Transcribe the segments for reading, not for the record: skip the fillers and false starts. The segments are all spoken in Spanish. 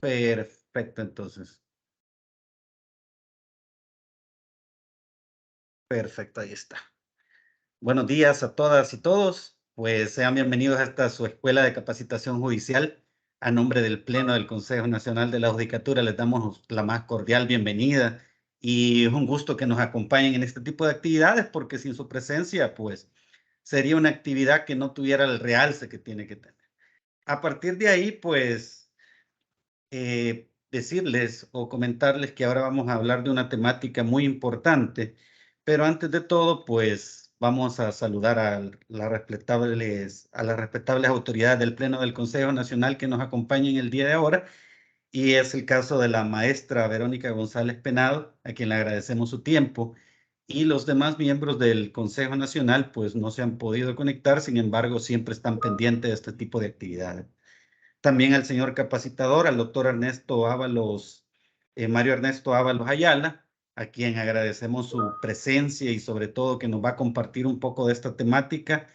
Perfecto, entonces. Perfecto, ahí está. Buenos días a todas y todos. Pues sean bienvenidos a esta su escuela de capacitación judicial. A nombre del Pleno del Consejo Nacional de la Judicatura les damos la más cordial bienvenida y es un gusto que nos acompañen en este tipo de actividades porque sin su presencia pues sería una actividad que no tuviera el realce que tiene que tener. A partir de ahí pues decirles o comentarles que ahora vamos a hablar de una temática muy importante, pero antes de todo, pues vamos a saludar a las respetables autoridades del Pleno del Consejo Nacional que nos acompañan el día de ahora, y es el caso de la maestra Verónica González Penado, a quien le agradecemos su tiempo, y los demás miembros del Consejo Nacional, pues no se han podido conectar, sin embargo, siempre están pendientes de este tipo de actividades. También al señor capacitador, al doctor Ernesto Ábalos, Mario Ernesto Ábalos Ayala, a quien agradecemos su presencia y sobre todo que nos va a compartir un poco de esta temática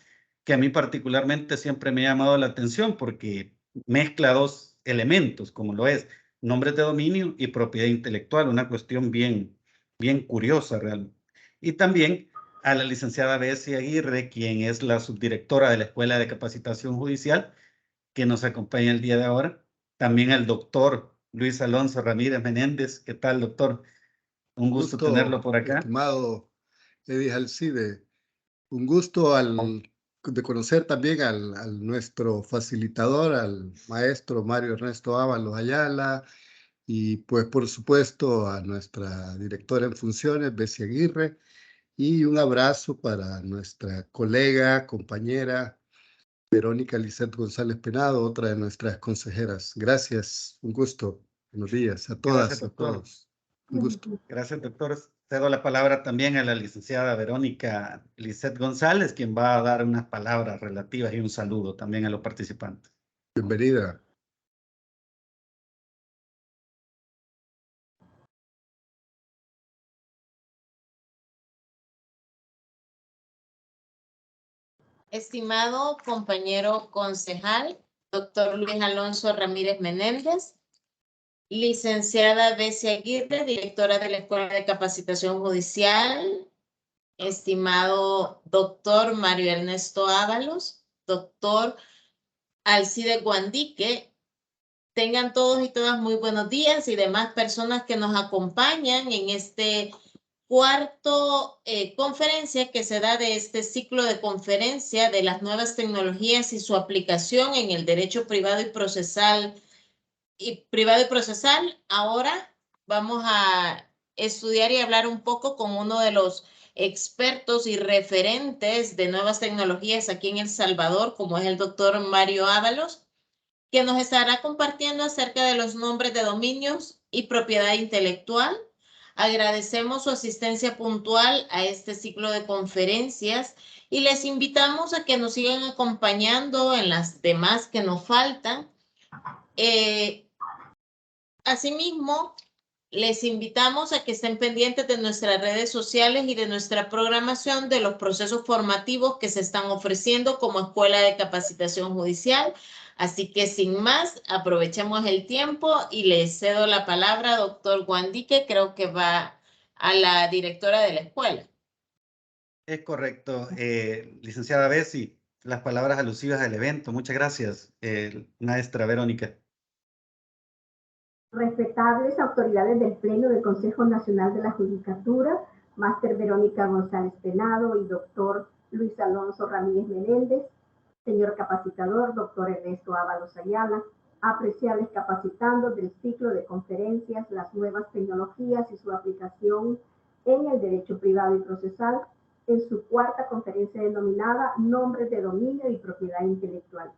que a mí particularmente siempre me ha llamado la atención porque mezcla dos elementos, como lo es nombres de dominio y propiedad intelectual, una cuestión bien curiosa realmente. Y también a la licenciada Bessie Aguirre, quien es la subdirectora de la Escuela de Capacitación Judicial, que nos acompaña el día de ahora. También al doctor Luis Alonso Ramírez Menéndez. ¿Qué tal, doctor? Un gusto tenerlo por acá. Estimado Edith Alcide, un gusto de conocer también al nuestro facilitador, al maestro Mario Ernesto Ábalos Ayala, y pues por supuesto a nuestra directora en funciones, Bessie Aguirre, y un abrazo para nuestra colega, compañera, Verónica Lisset González Penado, otra de nuestras consejeras. Gracias, un gusto. Buenos días a Gracias, todas, a doctor. todos. Un gusto. Gracias, doctor. Cedo la palabra también a la licenciada Verónica Lisset González, quien va a dar unas palabras relativas y un saludo también a los participantes. Bienvenida. Estimado compañero concejal, doctor Luis Alonso Ramírez Menéndez, licenciada Bessie Aguirre, directora de la Escuela de Capacitación Judicial, estimado doctor Mario Ernesto Ábalos, doctor Alcide Guandique, tengan todos y todas muy buenos días y demás personas que nos acompañan en este cuarto conferencia que se da de este ciclo de conferencia de las nuevas tecnologías y su aplicación en el derecho privado y procesal. Ahora vamos a estudiar y hablar un poco con uno de los expertos y referentes de nuevas tecnologías aquí en El Salvador, como es el doctor Mario Ábalos, que nos estará compartiendo acerca de los nombres de dominios y propiedad intelectual. Agradecemos su asistencia puntual a este ciclo de conferencias y les invitamos a que nos sigan acompañando en las demás que nos faltan. Asimismo, les invitamos a que estén pendientes de nuestras redes sociales y de nuestra programación de los procesos formativos que se están ofreciendo como Escuela de Capacitación Judicial. Así que sin más, aprovechemos el tiempo y les cedo la palabra a doctor Guandique, creo que va a la directora de la escuela. Es correcto. Licenciada Bessie, las palabras alusivas al evento. Muchas gracias, maestra Verónica. Respetables autoridades del Pleno del Consejo Nacional de la Judicatura, máster Verónica González Penado y doctor Luis Alonso Ramírez Menéndez, señor capacitador, doctor Ernesto Ábalos Ayala, apreciables capacitandos del ciclo de conferencias Las nuevas tecnologías y su aplicación en el derecho privado y procesal, en su cuarta conferencia denominada Nombres de dominio y propiedad intelectual.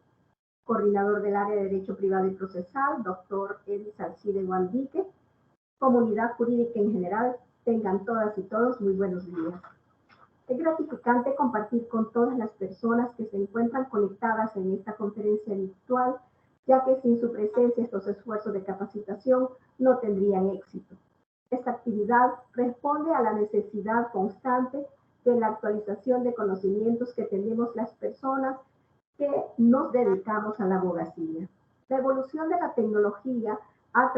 Coordinador del área de Derecho Privado y Procesal, doctor Edith Alcide Guandique, comunidad jurídica en general, tengan todas y todos muy buenos días. Es gratificante compartir con todas las personas que se encuentran conectadas en esta conferencia virtual, ya que sin su presencia estos esfuerzos de capacitación no tendrían éxito. Esta actividad responde a la necesidad constante de la actualización de conocimientos que tenemos las personas que nos dedicamos a la abogacía. La evolución de la tecnología ha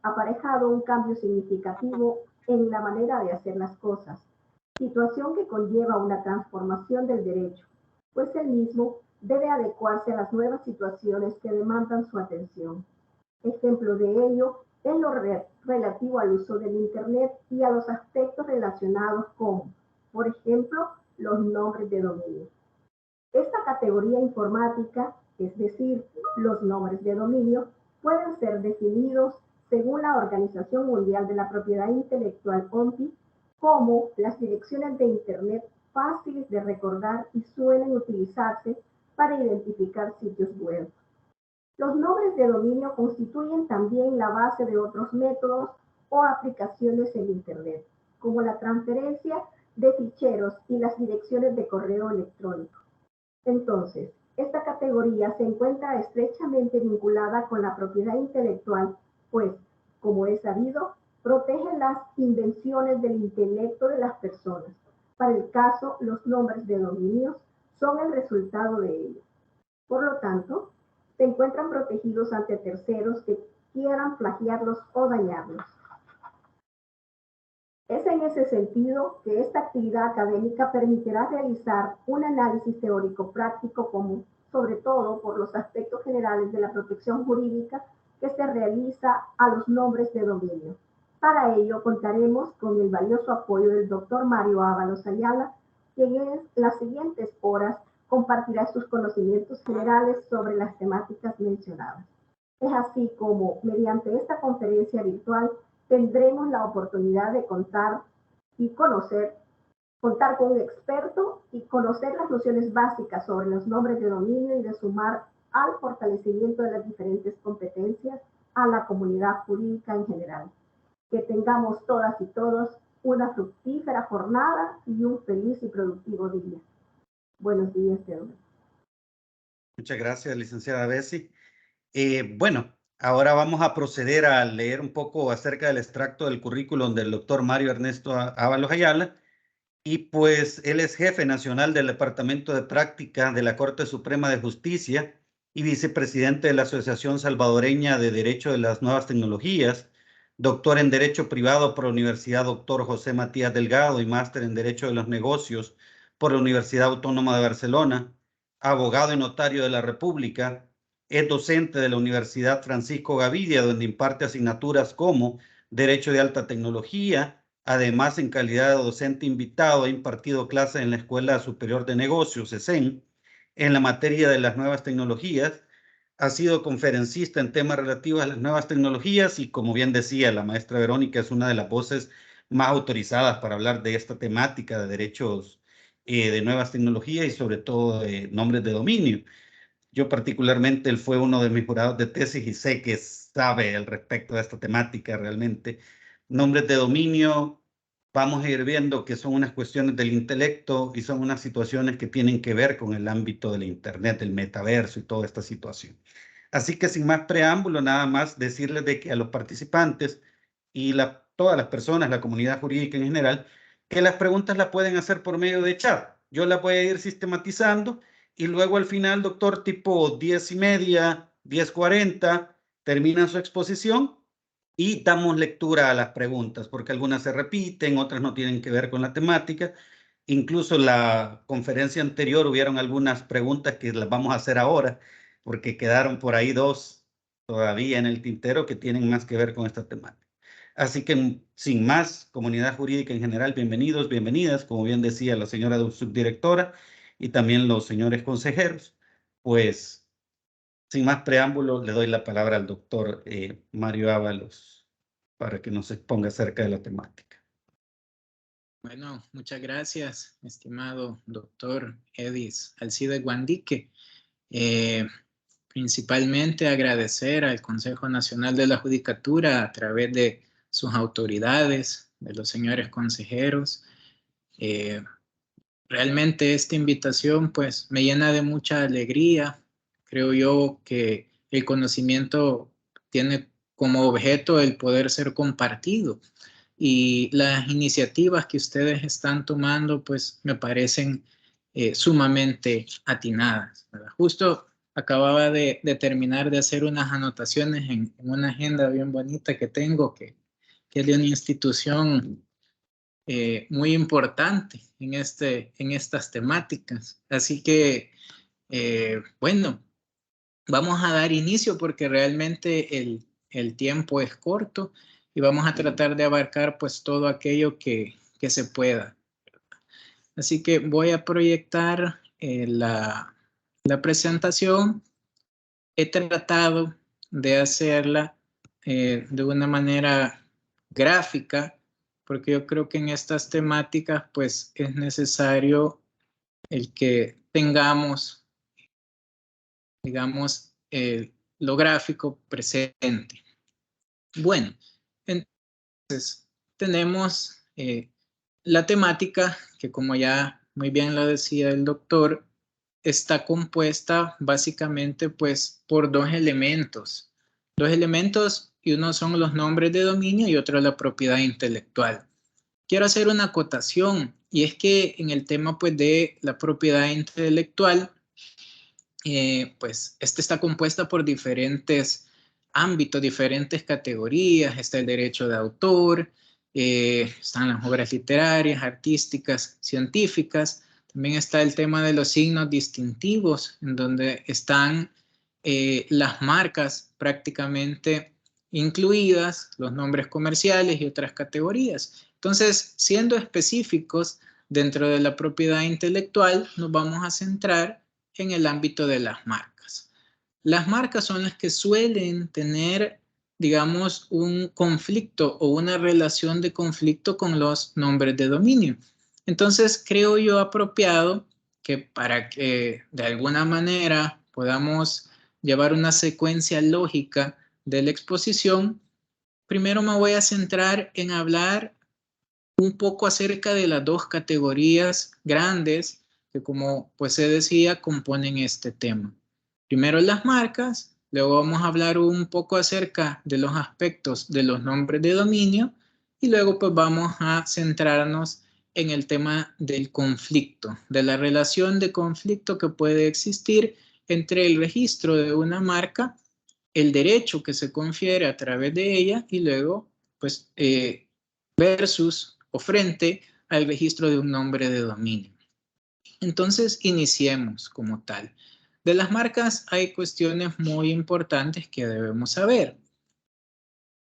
aparejado un cambio significativo en la manera de hacer las cosas, situación que conlleva una transformación del derecho, pues el mismo debe adecuarse a las nuevas situaciones que demandan su atención. Ejemplo de ello es lo relativo al uso del Internet y a los aspectos relacionados con, por ejemplo, los nombres de dominio. Esta categoría informática, es decir, los nombres de dominio, pueden ser definidos según la Organización Mundial de la Propiedad Intelectual, OMPI, como las direcciones de Internet fáciles de recordar y suelen utilizarse para identificar sitios web. Los nombres de dominio constituyen también la base de otros métodos o aplicaciones en Internet, como la transferencia de ficheros y las direcciones de correo electrónico. Entonces, esta categoría se encuentra estrechamente vinculada con la propiedad intelectual, pues, como es sabido, protege las invenciones del intelecto de las personas. Para el caso, los nombres de dominios son el resultado de ello. Por lo tanto, se encuentran protegidos ante terceros que quieran plagiarlos o dañarlos. Es en ese sentido que esta actividad académica permitirá realizar un análisis teórico práctico común, sobre todo por los aspectos generales de la protección jurídica que se realiza a los nombres de dominio. Para ello contaremos con el valioso apoyo del doctor Mario Ábalos Ayala, quien en las siguientes horas compartirá sus conocimientos generales sobre las temáticas mencionadas. Es así como, mediante esta conferencia virtual, tendremos la oportunidad de contar con un experto y conocer las nociones básicas sobre los nombres de dominio y de sumar al fortalecimiento de las diferentes competencias a la comunidad jurídica en general. Que tengamos todas y todos una fructífera jornada y un feliz y productivo día. Buenos días, Teodoro. Muchas gracias, licenciada Bessie. Bueno, ahora vamos a proceder a leer un poco acerca del extracto del currículum del doctor Mario Ernesto Ábalos Ayala. Y pues él es jefe nacional del Departamento de Práctica de la Corte Suprema de Justicia y vicepresidente de la Asociación Salvadoreña de Derecho de las Nuevas Tecnologías, doctor en Derecho Privado por la Universidad Dr. José Matías Delgado y máster en Derecho de los Negocios por la Universidad Autónoma de Barcelona, abogado y notario de la República, es docente de la Universidad Francisco Gavidia, donde imparte asignaturas como Derecho de Alta Tecnología. Además, en calidad de docente invitado, ha impartido clases en la Escuela Superior de Negocios, ESEN, en la materia de las nuevas tecnologías. Ha sido conferencista en temas relativos a las nuevas tecnologías y, como bien decía, la maestra Verónica es una de las voces más autorizadas para hablar de esta temática de derechos de nuevas tecnologías y sobre todo de nombres de dominio. Yo particularmente, él fue uno de mis jurados de tesis y sé que sabe al respecto de esta temática realmente. Nombres de dominio, vamos a ir viendo que son unas cuestiones del intelecto y son unas situaciones que tienen que ver con el ámbito del Internet, del metaverso y toda esta situación. Así que sin más preámbulo, nada más decirles de que a los participantes y todas las personas, la comunidad jurídica en general, que las preguntas las pueden hacer por medio de chat. Yo las voy a ir sistematizando y luego al final, doctor, tipo 10:30, 10:40, termina su exposición y damos lectura a las preguntas, porque algunas se repiten, otras no tienen que ver con la temática. Incluso la conferencia anterior hubieron algunas preguntas que las vamos a hacer ahora, porque quedaron por ahí dos todavía en el tintero que tienen más que ver con esta temática. Así que, sin más, comunidad jurídica en general, bienvenidos, bienvenidas, como bien decía la señora subdirectora y también los señores consejeros. Pues, sin más preámbulo, le doy la palabra al doctor Mario Ábalos para que nos exponga acerca de la temática. Bueno, muchas gracias, estimado doctor Edis Alcide Guandique. Principalmente agradecer al Consejo Nacional de la Judicatura a través de sus autoridades, de los señores consejeros. Realmente esta invitación pues me llena de mucha alegría. Creo yo que el conocimiento tiene como objeto el poder ser compartido y las iniciativas que ustedes están tomando pues me parecen sumamente atinadas, ¿verdad? Justo acababa de terminar de hacer unas anotaciones en una agenda bien bonita que tengo, que es de una institución muy importante en estas temáticas. Así que, bueno, vamos a dar inicio porque realmente el tiempo es corto y vamos a tratar de abarcar pues todo aquello que se pueda. Así que voy a proyectar la presentación. He tratado de hacerla de una manera gráfica porque yo creo que en estas temáticas pues es necesario el que tengamos, digamos, lo gráfico presente. Bueno, entonces tenemos la temática que, como ya muy bien lo decía el doctor, está compuesta básicamente pues por dos elementos. Dos elementos, y uno son los nombres de dominio y otro la propiedad intelectual. Quiero hacer una acotación, y es que en el tema pues de la propiedad intelectual, pues está compuesta por diferentes ámbitos, diferentes categorías. Está el derecho de autor, están las obras literarias, artísticas, científicas. También está el tema de los signos distintivos, en donde están las marcas prácticamente incluidas, los nombres comerciales y otras categorías. Entonces, siendo específicos dentro de la propiedad intelectual, nos vamos a centrar en el ámbito de las marcas. Las marcas son las que suelen tener, digamos, un conflicto o una relación de conflicto con los nombres de dominio. Entonces, creo yo apropiado que para que de alguna manera podamos llevar una secuencia lógica de la exposición, primero me voy a centrar en hablar un poco acerca de las dos categorías grandes que, como pues se decía, componen este tema. Primero las marcas, luego vamos a hablar un poco acerca de los aspectos de los nombres de dominio y luego pues vamos a centrarnos en el tema del conflicto, de la relación de conflicto que puede existir entre el registro de una marca, el derecho que se confiere a través de ella y luego pues versus o frente al registro de un nombre de dominio. Entonces, iniciemos como tal. De las marcas hay cuestiones muy importantes que debemos saber.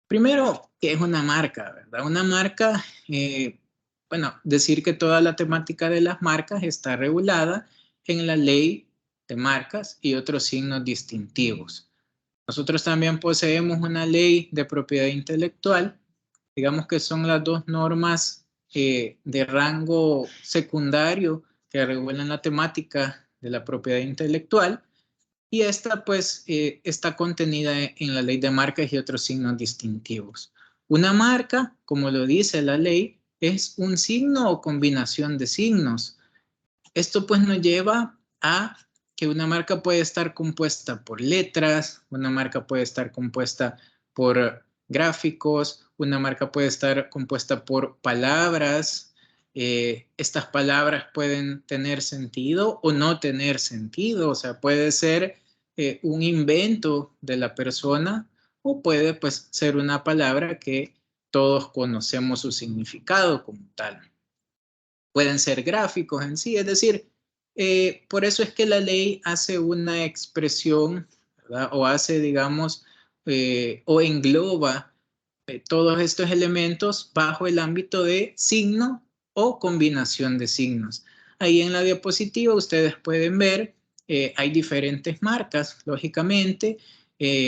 Primero, ¿qué es una marca? ¿Verdad? Una marca, bueno, decir que toda la temática de las marcas está regulada en la ley de marcas y otros signos distintivos. Nosotros también poseemos una ley de propiedad intelectual, digamos que son las dos normas de rango secundario que regulan la temática de la propiedad intelectual, y esta pues está contenida en la ley de marcas y otros signos distintivos. Una marca, como lo dice la ley, es un signo o combinación de signos. Esto pues nos lleva a que una marca puede estar compuesta por letras, una marca puede estar compuesta por gráficos, una marca puede estar compuesta por palabras. Estas palabras pueden tener sentido o no tener sentido, o sea, puede ser un invento de la persona o puede pues ser una palabra que todos conocemos su significado como tal. Pueden ser gráficos en sí, es decir, por eso es que la ley hace una expresión, ¿verdad? O hace, digamos, o engloba todos estos elementos bajo el ámbito de signo o combinación de signos. Ahí en la diapositiva ustedes pueden ver, hay diferentes marcas, lógicamente,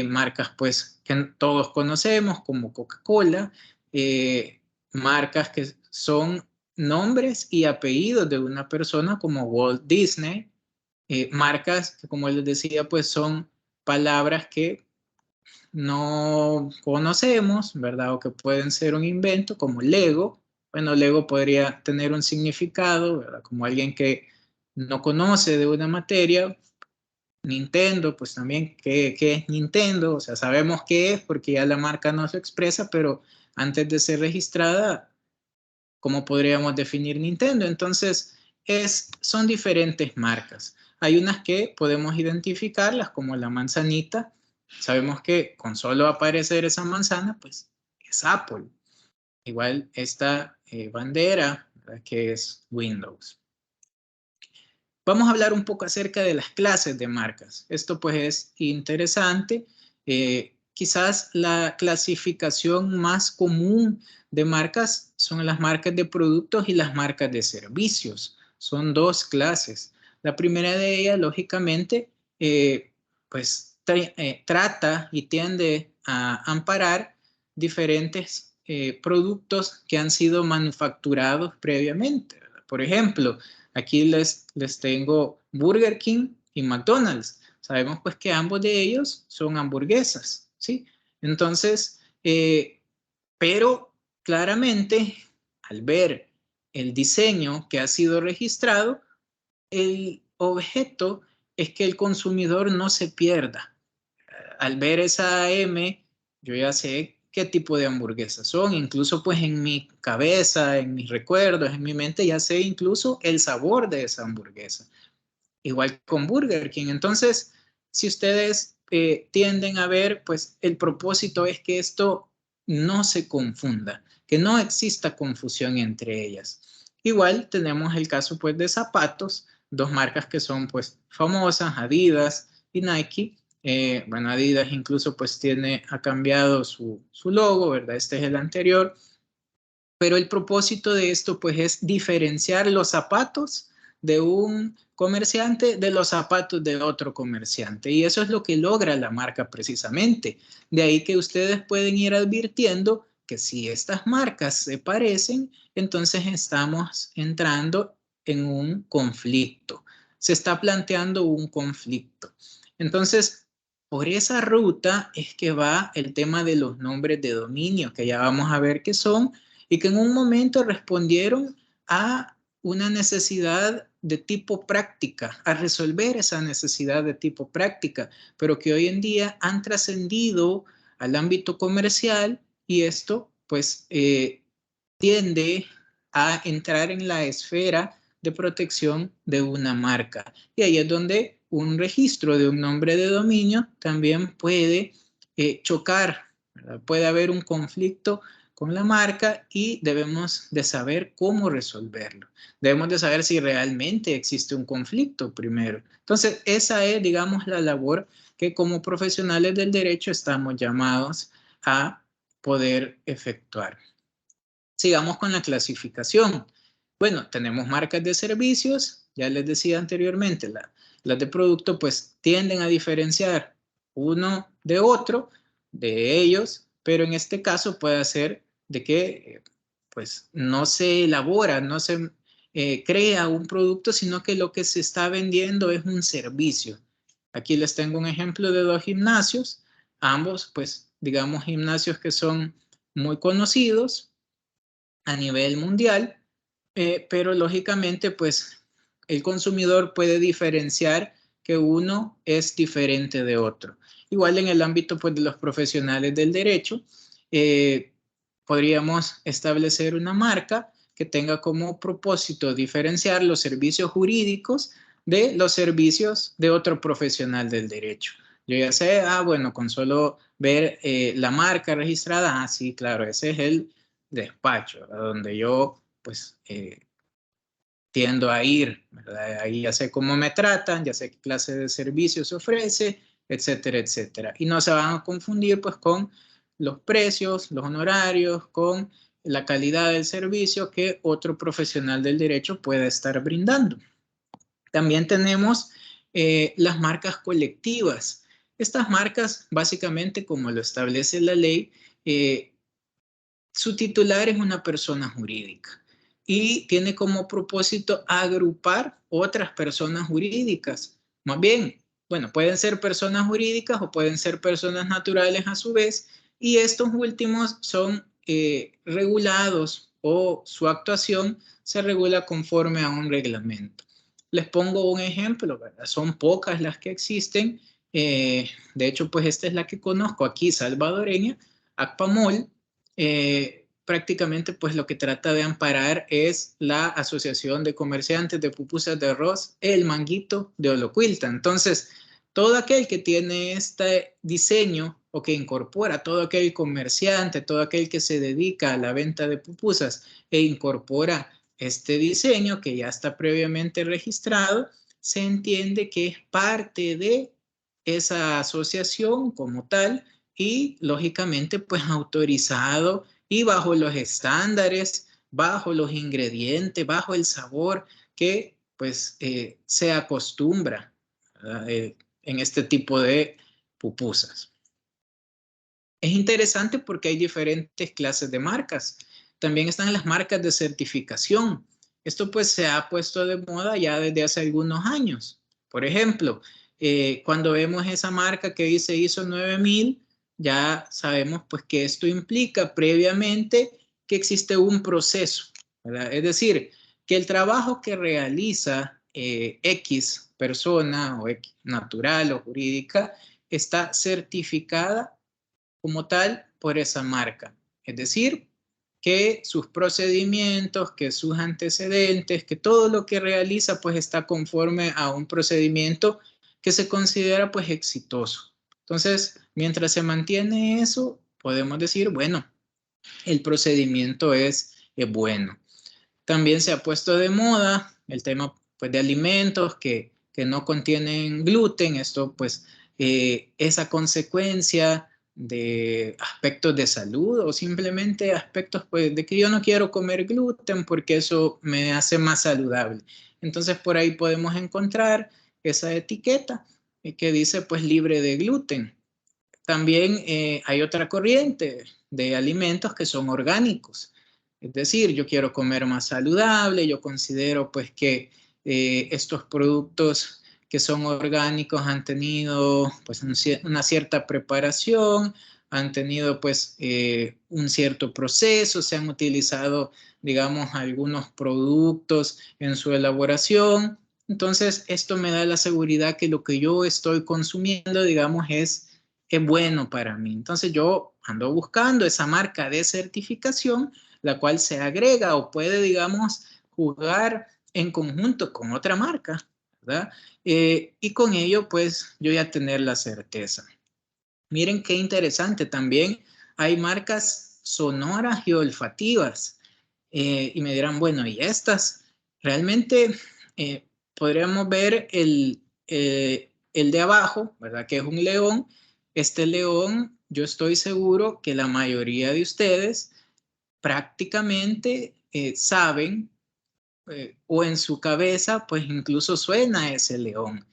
marcas pues que todos conocemos como Coca-Cola, marcas que son nombres y apellidos de una persona como Walt Disney, marcas que, como les decía, pues son palabras que no conocemos, ¿verdad? O que pueden ser un invento, como Lego. Bueno, Lego podría tener un significado, ¿verdad? Como alguien que no conoce de una materia. Nintendo, pues también, ¿qué es Nintendo? O sea, sabemos qué es porque ya la marca nos lo expresa, pero antes de ser registrada, ¿cómo podríamos definir Nintendo? Entonces, son diferentes marcas. Hay unas que podemos identificarlas como la manzanita. Sabemos que con solo aparecer esa manzana, pues es Apple. Igual esta bandera, ¿verdad?, que es Windows. Vamos a hablar un poco acerca de las clases de marcas. Esto pues es interesante. Quizás la clasificación más común de marcas son las marcas de productos y las marcas de servicios. Son dos clases. La primera de ellas, lógicamente, pues trata y tiende a amparar diferentes productos que han sido manufacturados previamente. Por ejemplo, aquí les tengo Burger King y McDonald's. Sabemos pues que ambos de ellos son hamburguesas, ¿sí? Entonces, pero claramente al ver el diseño que ha sido registrado, el objeto es que el consumidor no se pierda. Al ver esa M, yo ya sé qué tipo de hamburguesas son, incluso pues en mi cabeza, en mis recuerdos, en mi mente ya sé incluso el sabor de esa hamburguesa. Igual con Burger King. Entonces, si ustedes tienden a ver, pues el propósito es que esto no se confunda, que no exista confusión entre ellas. Igual tenemos el caso pues de zapatos, dos marcas que son pues famosas, Adidas y Nike. Bueno, Adidas incluso pues ha cambiado su logo, ¿verdad? Este es el anterior. Pero el propósito de esto pues es diferenciar los zapatos de un comerciante de los zapatos de otro comerciante. Y eso es lo que logra la marca precisamente. De ahí que ustedes pueden ir advirtiendo que si estas marcas se parecen, entonces estamos entrando en un conflicto. Se está planteando un conflicto. Entonces, por esa ruta es que va el tema de los nombres de dominio, que ya vamos a ver qué son, y que en un momento respondieron a una necesidad de tipo práctica, a resolver esa necesidad de tipo práctica, pero que hoy en día han trascendido al ámbito comercial y esto pues tiende a entrar en la esfera de protección de una marca. Y ahí es donde un registro de un nombre de dominio también puede chocar, ¿verdad? Puede haber un conflicto con la marca y debemos de saber cómo resolverlo. Debemos de saber si realmente existe un conflicto primero. Entonces, esa es, digamos, la labor que como profesionales del derecho estamos llamados a poder efectuar. Sigamos con la clasificación. Bueno, tenemos marcas de servicios, ya les decía anteriormente, las de producto pues tienden a diferenciar uno de otro, de ellos, pero en este caso puede ser de que pues no se elabora, no se crea un producto, sino que lo que se está vendiendo es un servicio. Aquí les tengo un ejemplo de dos gimnasios, ambos pues digamos gimnasios que son muy conocidos a nivel mundial, pero lógicamente pues el consumidor puede diferenciar que uno es diferente de otro. Igual en el ámbito pues de los profesionales del derecho, podríamos establecer una marca que tenga como propósito diferenciar los servicios jurídicos de los servicios de otro profesional del derecho. Yo ya sé, bueno, con solo ver la marca registrada, sí, claro, ese es el despacho, ¿verdad? Donde yo pues tiendo a ir, ¿verdad? Ahí ya sé cómo me tratan, ya sé qué clase de servicios se ofrece, etcétera, etcétera. Y no se van a confundir pues con los precios, los honorarios, con la calidad del servicio que otro profesional del derecho pueda estar brindando. También tenemos las marcas colectivas. Estas marcas, básicamente, como lo establece la ley, su titular es una persona jurídica y tiene como propósito agrupar otras personas jurídicas. Más bien, bueno, pueden ser personas jurídicas o pueden ser personas naturales a su vez, y estos últimos son regulados o su actuación se regula conforme a un reglamento. Les pongo un ejemplo, ¿verdad? Son pocas las que existen. De hecho, pues esta es la que conozco aquí, salvadoreña, ACPAMOL. prácticamente pues lo que trata de amparar es la Asociación de Comerciantes de Pupusas de Arroz, el Manguito de Olocuilta. Entonces, todo aquel que tiene este diseño o que incorpora, todo aquel comerciante, todo aquel que se dedica a la venta de pupusas e incorpora este diseño que ya está previamente registrado, se entiende que es parte de esa asociación como tal y lógicamente pues autorizado y bajo los estándares, bajo los ingredientes, bajo el sabor que pues se acostumbra en este tipo de pupusas. Es interesante porque hay diferentes clases de marcas. También están las marcas de certificación. Esto pues se ha puesto de moda ya desde hace algunos años. Por ejemplo, cuando vemos esa marca que dice ISO 9000, ya sabemos pues que esto implica previamente que existe un proceso, ¿verdad? Es decir, que el trabajo que realiza X persona o X natural o jurídica está certificada como tal por esa marca. Es decir, que sus procedimientos, que sus antecedentes, que todo lo que realiza pues está conforme a un procedimiento que se considera pues exitoso. Entonces, mientras se mantiene eso, podemos decir, bueno, el procedimiento es bueno. También se ha puesto de moda el tema pues, de alimentos que no contienen gluten. Esto pues es a consecuencia de aspectos de salud o simplemente aspectos pues, de que yo no quiero comer gluten porque eso me hace más saludable. Entonces por ahí podemos encontrar esa etiqueta que dice pues libre de gluten. También hay otra corriente de alimentos que son orgánicos. Es decir, yo quiero comer más saludable, yo considero pues que estos productos que son orgánicos han tenido pues una cierta preparación, han tenido pues un cierto proceso, se han utilizado digamos algunos productos en su elaboración. Entonces esto me da la seguridad que lo que yo estoy consumiendo digamos es bueno para mí. Entonces yo ando buscando esa marca de certificación, la cual se agrega o puede, digamos, jugar en conjunto con otra marca, ¿verdad? Y con ello, pues, yo ya tener la certeza. Miren qué interesante también. Hay marcas sonoras y olfativas. Y me dirán, bueno, ¿y estas? Realmente podríamos ver el de abajo, ¿verdad? Que es un león. Este león, yo estoy seguro que la mayoría de ustedes prácticamente saben o en su cabeza, pues incluso suena ese león.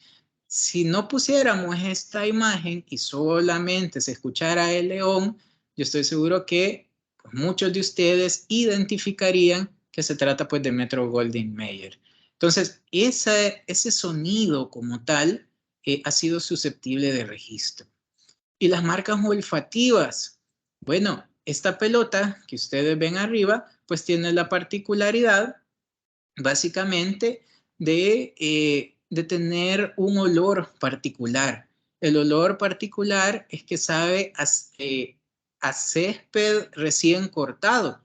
Si no pusiéramos esta imagen y solamente se escuchara el león, yo estoy seguro que pues, muchos de ustedes identificarían que se trata pues de Metro-Goldwyn-Mayer. Entonces, ese sonido como tal ha sido susceptible de registro. Y las marcas olfativas, bueno, esta pelota que ustedes ven arriba, pues tiene la particularidad básicamente de tener un olor particular. El olor particular es que sabe a césped recién cortado.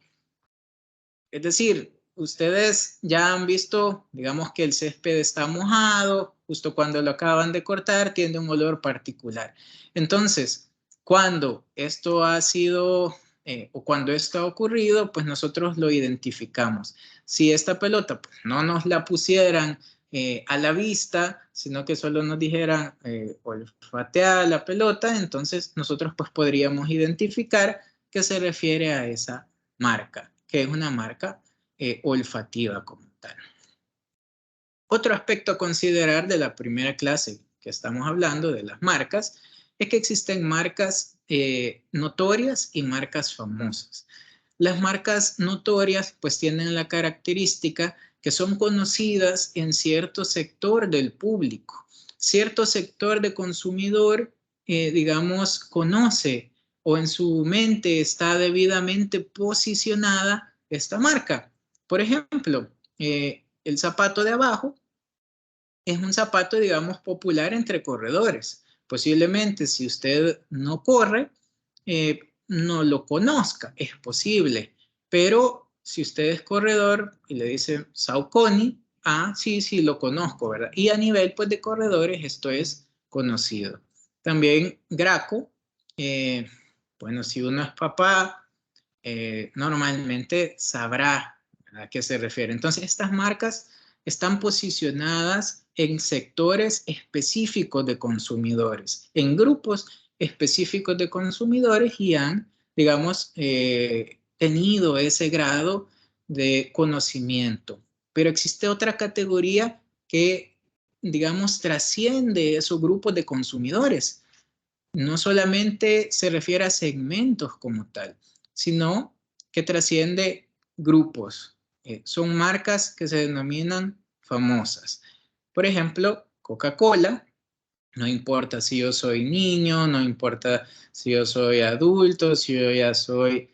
Es decir, ustedes ya han visto, digamos que el césped está mojado, justo cuando lo acaban de cortar, tiene un olor particular. Entonces, cuando esto ha sido o cuando esto ha ocurrido, pues nosotros lo identificamos. Si esta pelota pues, no nos la pusieran a la vista, sino que solo nos dijeran olfatea la pelota, entonces nosotros pues podríamos identificar que se refiere a esa marca, que es una marca olfativa como tal. Otro aspecto a considerar de la primera clase que estamos hablando de las marcas es que existen marcas notorias y marcas famosas. Las marcas notorias pues tienen la característica que son conocidas en cierto sector del público. Cierto sector de consumidor, digamos, conoce o en su mente está debidamente posicionada esta marca. Por ejemplo, el zapato de abajo es un zapato, digamos, popular entre corredores. Posiblemente si usted no corre, no lo conozca, es posible. Pero si usted es corredor y le dice Saucony, sí, lo conozco, ¿verdad? Y a nivel pues, de corredores esto es conocido. También Graco, bueno, si uno es papá, normalmente sabrá a qué se refiere. Entonces, estas marcas están posicionadas en sectores específicos de consumidores, en grupos específicos de consumidores y han, digamos, tenido ese grado de conocimiento. Pero existe otra categoría que, digamos, trasciende esos grupos de consumidores. No solamente se refiere a segmentos como tal, sino que trasciende grupos. Son marcas que se denominan famosas. Por ejemplo, Coca-Cola, no importa si yo soy niño, no importa si yo soy adulto, si yo ya soy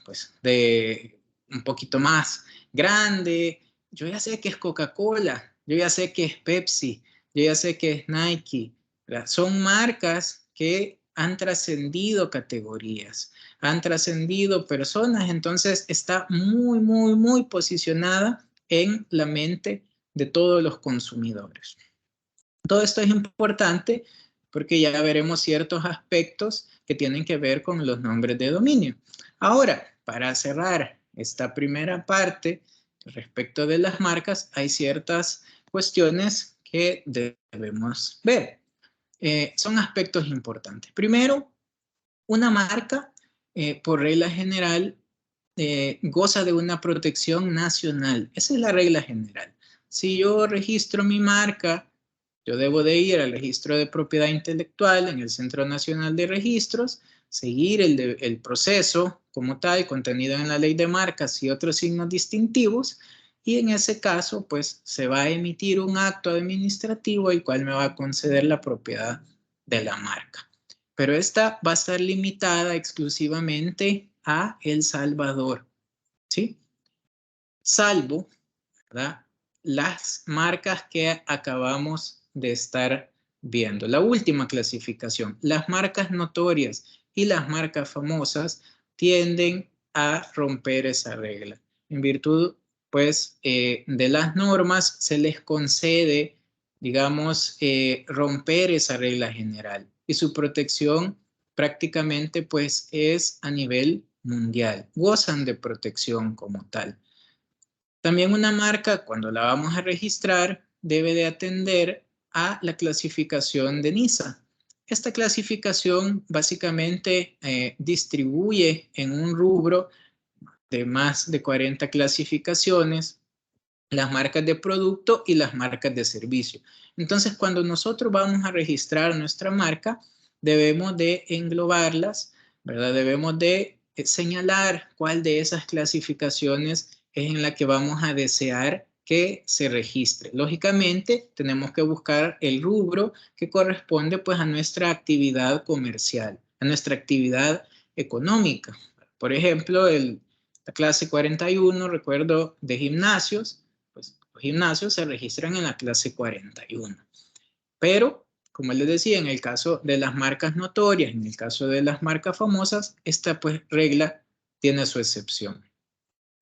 pues de un poquito más grande, yo ya sé que es Coca-Cola, yo ya sé que es Pepsi, yo ya sé que es Nike. ¿Verdad? Son marcas que han trascendido categorías, han trascendido personas, entonces está muy posicionada en la mente de todos los consumidores. Todo esto es importante porque ya veremos ciertos aspectos que tienen que ver con los nombres de dominio. Ahora, para cerrar esta primera parte respecto de las marcas, hay ciertas cuestiones que debemos ver. Son aspectos importantes. Primero, una marca, por regla general, goza de una protección nacional. Esa es la regla general. Si yo registro mi marca, yo debo de ir al registro de propiedad intelectual en el Centro Nacional de Registros, seguir el proceso como tal, contenido en la ley de marcas y otros signos distintivos, y en ese caso, pues, se va a emitir un acto administrativo el cual me va a conceder la propiedad de la marca. Pero esta va a estar limitada exclusivamente a El Salvador, ¿sí? Salvo, ¿verdad?, las marcas que acabamos de estar viendo. La última clasificación, las marcas notorias y las marcas famosas tienden a romper esa regla. En virtud, pues, de las normas se les concede, digamos, romper esa regla general y su protección prácticamente, pues, es a nivel mundial. Gozan de protección como tal. También una marca, cuando la vamos a registrar, debe de atender a la clasificación de NISA. Esta clasificación básicamente distribuye en un rubro de más de 40 clasificaciones las marcas de producto y las marcas de servicio. Entonces, cuando nosotros vamos a registrar nuestra marca, debemos de englobarlas, ¿verdad? Debemos de señalar cuál de esas clasificaciones es en la que vamos a desear que se registre. Lógicamente, tenemos que buscar el rubro que corresponde pues a nuestra actividad comercial, a nuestra actividad económica. Por ejemplo, la clase 41, recuerdo, de gimnasios, pues los gimnasios se registran en la clase 41. Pero, como les decía, en el caso de las marcas notorias, en el caso de las marcas famosas, esta pues regla tiene su excepción.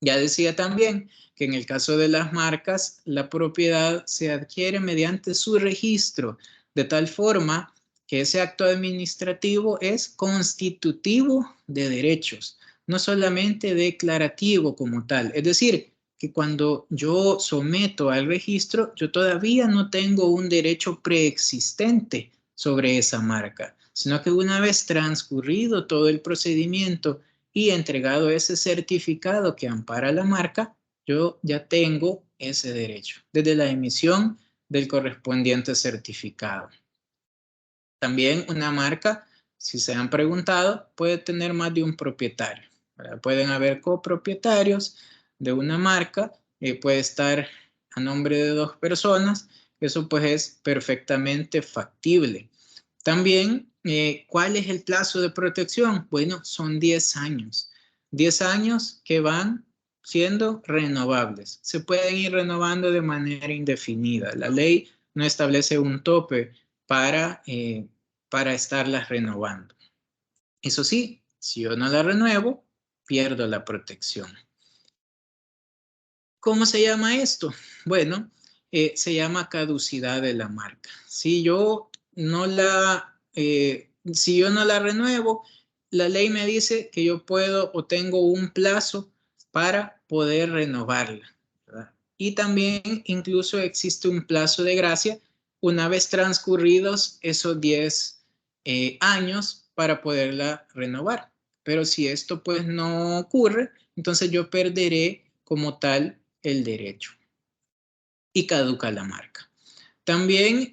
Ya decía también que en el caso de las marcas, la propiedad se adquiere mediante su registro, de tal forma que ese acto administrativo es constitutivo de derechos, no solamente declarativo como tal. Es decir, que cuando yo someto al registro, yo todavía no tengo un derecho preexistente sobre esa marca, sino que una vez transcurrido todo el procedimiento y entregado ese certificado que ampara la marca, yo ya tengo ese derecho desde la emisión del correspondiente certificado. También una marca, si se han preguntado, puede tener más de un propietario, ¿verdad? Pueden haber copropietarios de una marca, puede estar a nombre de 2 personas, eso pues es perfectamente factible. También, ¿cuál es el plazo de protección? Bueno, son 10 años. 10 años que van siendo renovables. Se pueden ir renovando de manera indefinida. La ley no establece un tope para estarlas renovando. Eso sí, si yo no la renuevo, pierdo la protección. ¿Cómo se llama esto? Bueno, se llama caducidad de la marca. Si yo no la renuevo, la ley me dice que yo puedo o tengo un plazo para poder renovarla, ¿verdad? Y también incluso existe un plazo de gracia una vez transcurridos esos 10 años para poderla renovar. Pero si esto pues no ocurre, entonces yo perderé como tal el derecho y caduca la marca. También,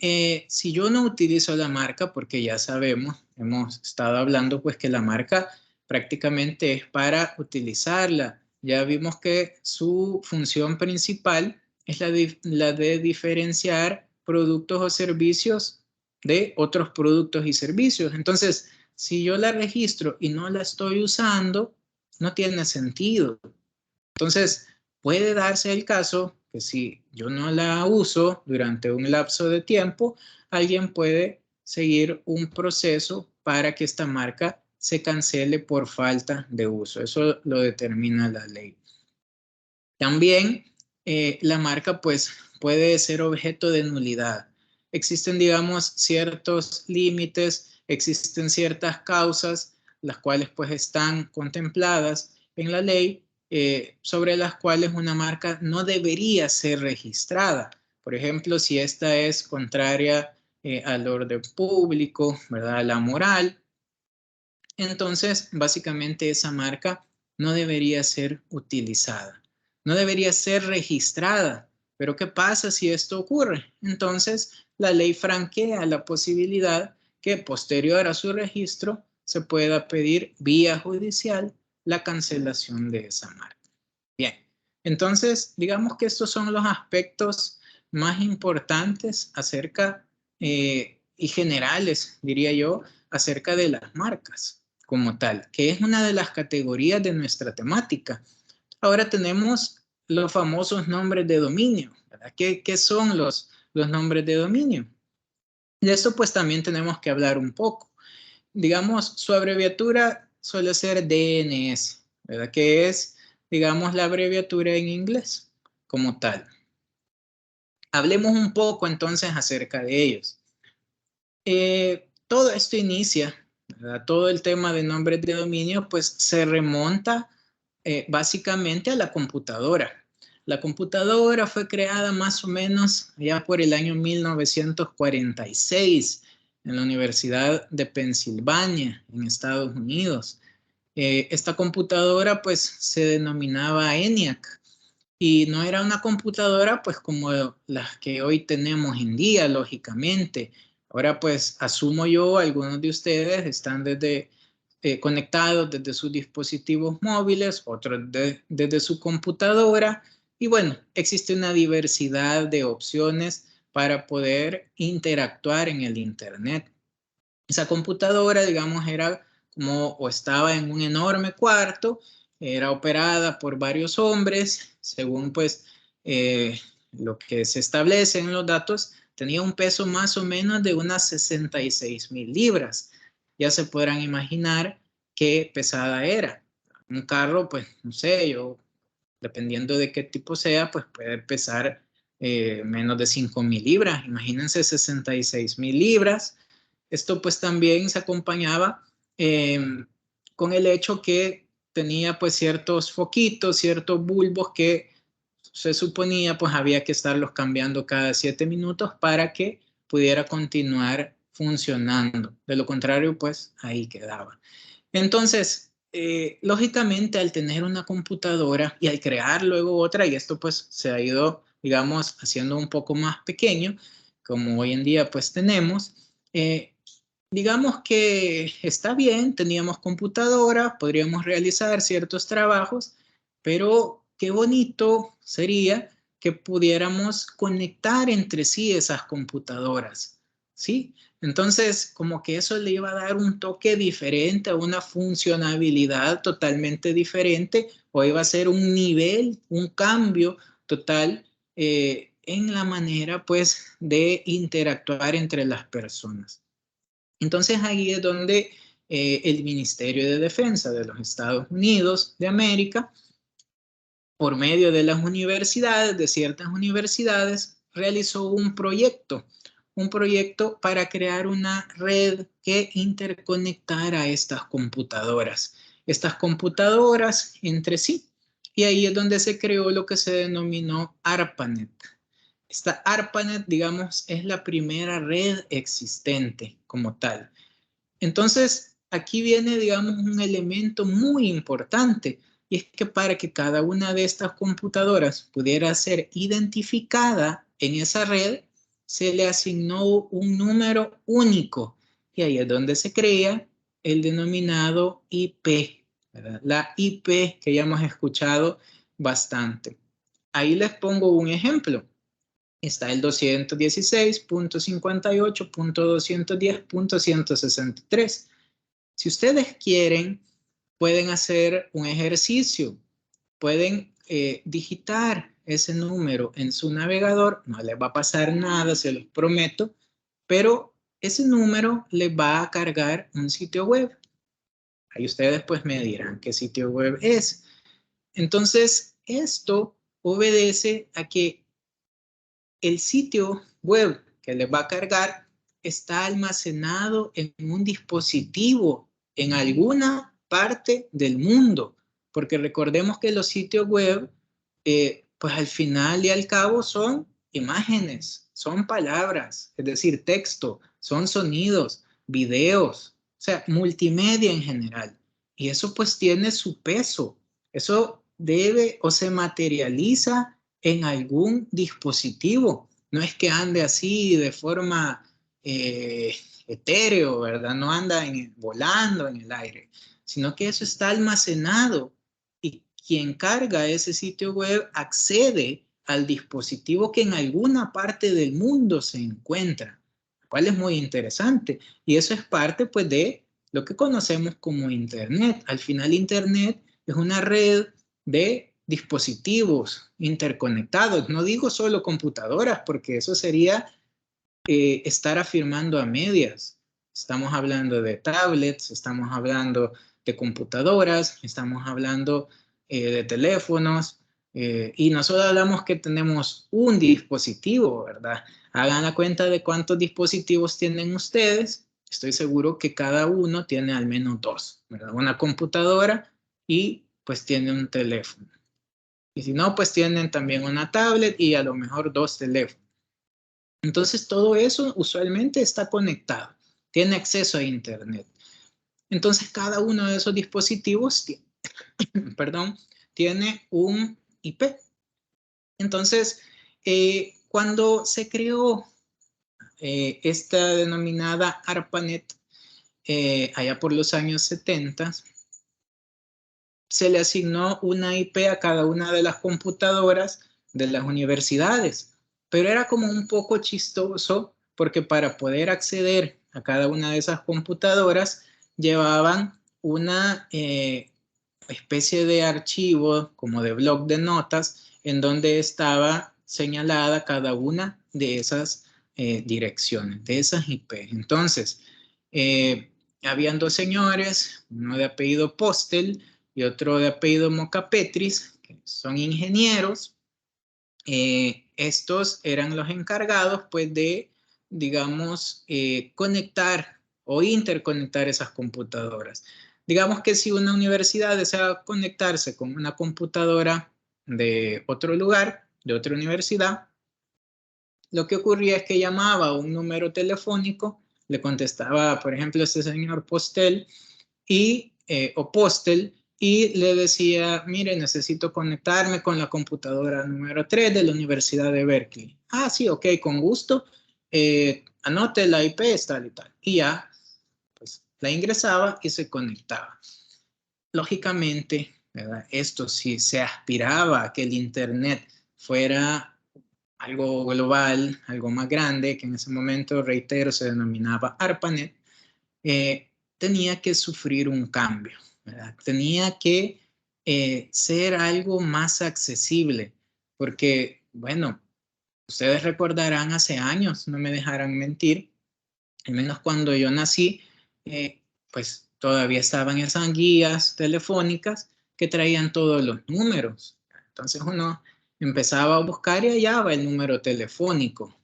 si yo no utilizo la marca, porque ya sabemos, hemos estado hablando pues que la marca prácticamente es para utilizarla. Ya vimos que su función principal es la de diferenciar productos o servicios de otros productos y servicios. Entonces, si yo la registro y no la estoy usando, no tiene sentido. Entonces, puede darse el caso que si yo no la uso durante un lapso de tiempo, alguien puede seguir un proceso para que esta marca se cancele por falta de uso. Eso lo determina la ley. También la marca pues puede ser objeto de nulidad. Existen, digamos, ciertos límites, existen ciertas causas, las cuales pues están contempladas en la ley, sobre las cuales una marca no debería ser registrada. Por ejemplo, si esta es contraria al orden público, ¿verdad? A la moral, entonces básicamente esa marca no debería ser utilizada, no debería ser registrada. Pero ¿qué pasa si esto ocurre? Entonces la ley franquea la posibilidad que posterior a su registro se pueda pedir vía judicial la cancelación de esa marca. Bien, entonces digamos que estos son los aspectos más importantes acerca y generales, diría yo, acerca de las marcas como tal, que es una de las categorías de nuestra temática. Ahora tenemos los famosos nombres de dominio, ¿verdad? ¿Qué son los nombres de dominio? De esto pues también tenemos que hablar un poco. Digamos, su abreviatura suele ser DNS, ¿verdad? Que es, digamos, la abreviatura en inglés como tal. Hablemos un poco entonces acerca de ellos. Todo esto inicia, ¿verdad? Todo el tema de nombres de dominio pues se remonta básicamente a la computadora. La computadora fue creada más o menos ya por el año 1946 en la Universidad de Pensilvania, en Estados Unidos. Esta computadora pues se denominaba ENIAC y no era una computadora pues como las que hoy tenemos en día, lógicamente. Ahora pues asumo yo, algunos de ustedes están conectados desde sus dispositivos móviles, otros desde su computadora. Y bueno, existe una diversidad de opciones para poder interactuar en el Internet. Esa computadora, digamos, era como o estaba en un enorme cuarto, era operada por varios hombres, según pues lo que se establece en los datos, tenía un peso más o menos de unas 66,000 libras. Ya se podrán imaginar qué pesada era. Un carro, pues, no sé, dependiendo de qué tipo sea, pues puede pesar menos de 5,000 libras. Imagínense 66,000 libras. Esto pues también se acompañaba con el hecho que tenía pues ciertos foquitos, ciertos bulbos que se suponía pues había que estarlos cambiando cada 7 minutos para que pudiera continuar funcionando. De lo contrario pues ahí quedaba. Entonces, lógicamente al tener una computadora y al crear luego otra, y esto pues se ha ido, digamos, haciendo un poco más pequeño, como hoy en día pues tenemos, digamos que está bien, teníamos computadora, podríamos realizar ciertos trabajos, pero qué bonito sería que pudiéramos conectar entre sí esas computadoras, ¿sí? Entonces, como que eso le iba a dar un toque diferente, una funcionalidad totalmente diferente, o iba a ser un nivel, un cambio total en la manera, pues, de interactuar entre las personas. Entonces, ahí es donde el Ministerio de Defensa de los Estados Unidos de América, por medio de las universidades, de ciertas universidades, realizó un proyecto para crear una red que interconectara estas computadoras entre sí. Y ahí es donde se creó lo que se denominó ARPANET. Esta ARPANET, digamos, es la primera red existente como tal. Entonces, aquí viene, digamos, un elemento muy importante, y es que para que cada una de estas computadoras pudiera ser identificada en esa red, se le asignó un número único, y ahí es donde se crea el denominado IP, ¿verdad? La IP que ya hemos escuchado bastante. Ahí les pongo un ejemplo. Está el 216.58.210.163. Si ustedes quieren, pueden hacer un ejercicio. Pueden digitar ese número en su navegador. No les va a pasar nada, se los prometo. Pero ese número les va a cargar un sitio web. Ahí ustedes pues me dirán qué sitio web es. Entonces, esto obedece a que el sitio web que les va a cargar está almacenado en un dispositivo en alguna parte del mundo, porque recordemos que los sitios web, pues al final y al cabo son imágenes, son palabras, es decir, texto, son sonidos, videos, o sea, multimedia en general. Y eso pues tiene su peso, eso debe o se materializa en algún dispositivo. No es que ande así de forma etéreo, ¿verdad? No anda volando en el aire, sino que eso está almacenado y quien carga ese sitio web accede al dispositivo que en alguna parte del mundo se encuentra, lo cual es muy interesante. Y eso es parte, pues, de lo que conocemos como Internet. Al final, Internet es una red de dispositivos interconectados. No digo solo computadoras, porque eso sería estar afirmando a medias. Estamos hablando de tablets, estamos hablando de computadoras, estamos hablando de teléfonos, y no solo hablamos que tenemos un dispositivo, ¿verdad? Hagan la cuenta de cuántos dispositivos tienen ustedes. Estoy seguro que cada uno tiene al menos dos, ¿verdad? Una computadora y pues tiene un teléfono. Y si no, pues tienen también una tablet y a lo mejor dos teléfonos. Entonces, todo eso usualmente está conectado, tiene acceso a Internet. Entonces, cada uno de esos dispositivos tiene un IP. Entonces, cuando se creó esta denominada ARPANET, allá por los años 70, se le asignó una IP a cada una de las computadoras de las universidades, pero era como un poco chistoso porque para poder acceder a cada una de esas computadoras llevaban una especie de archivo como de bloc de notas en donde estaba señalada cada una de esas direcciones, de esas IP. Entonces, habían dos señores, uno de apellido Postel y otro de apellido Mocapetris, que son ingenieros. Estos eran los encargados, pues, de, digamos, conectar o interconectar esas computadoras. Digamos que si una universidad desea conectarse con una computadora de otro lugar, de otra universidad, lo que ocurría es que llamaba a un número telefónico, le contestaba, por ejemplo, este señor Postel, o Postel, y le decía, mire, necesito conectarme con la computadora número 3 de la Universidad de Berkeley. Ah, sí, ok, con gusto. Anote la IP, tal y tal. Y ya, pues, la ingresaba y se conectaba. Lógicamente, ¿verdad? Esto si se aspiraba a que el Internet fuera algo global, algo más grande, que en ese momento, reitero, se denominaba ARPANET, tenía que sufrir un cambio, ¿verdad? Tenía que ser algo más accesible, porque, bueno, ustedes recordarán hace años, no me dejarán mentir, al menos cuando yo nací, pues todavía estaban esas guías telefónicas que traían todos los números. Entonces uno empezaba a buscar y hallaba el número telefónico.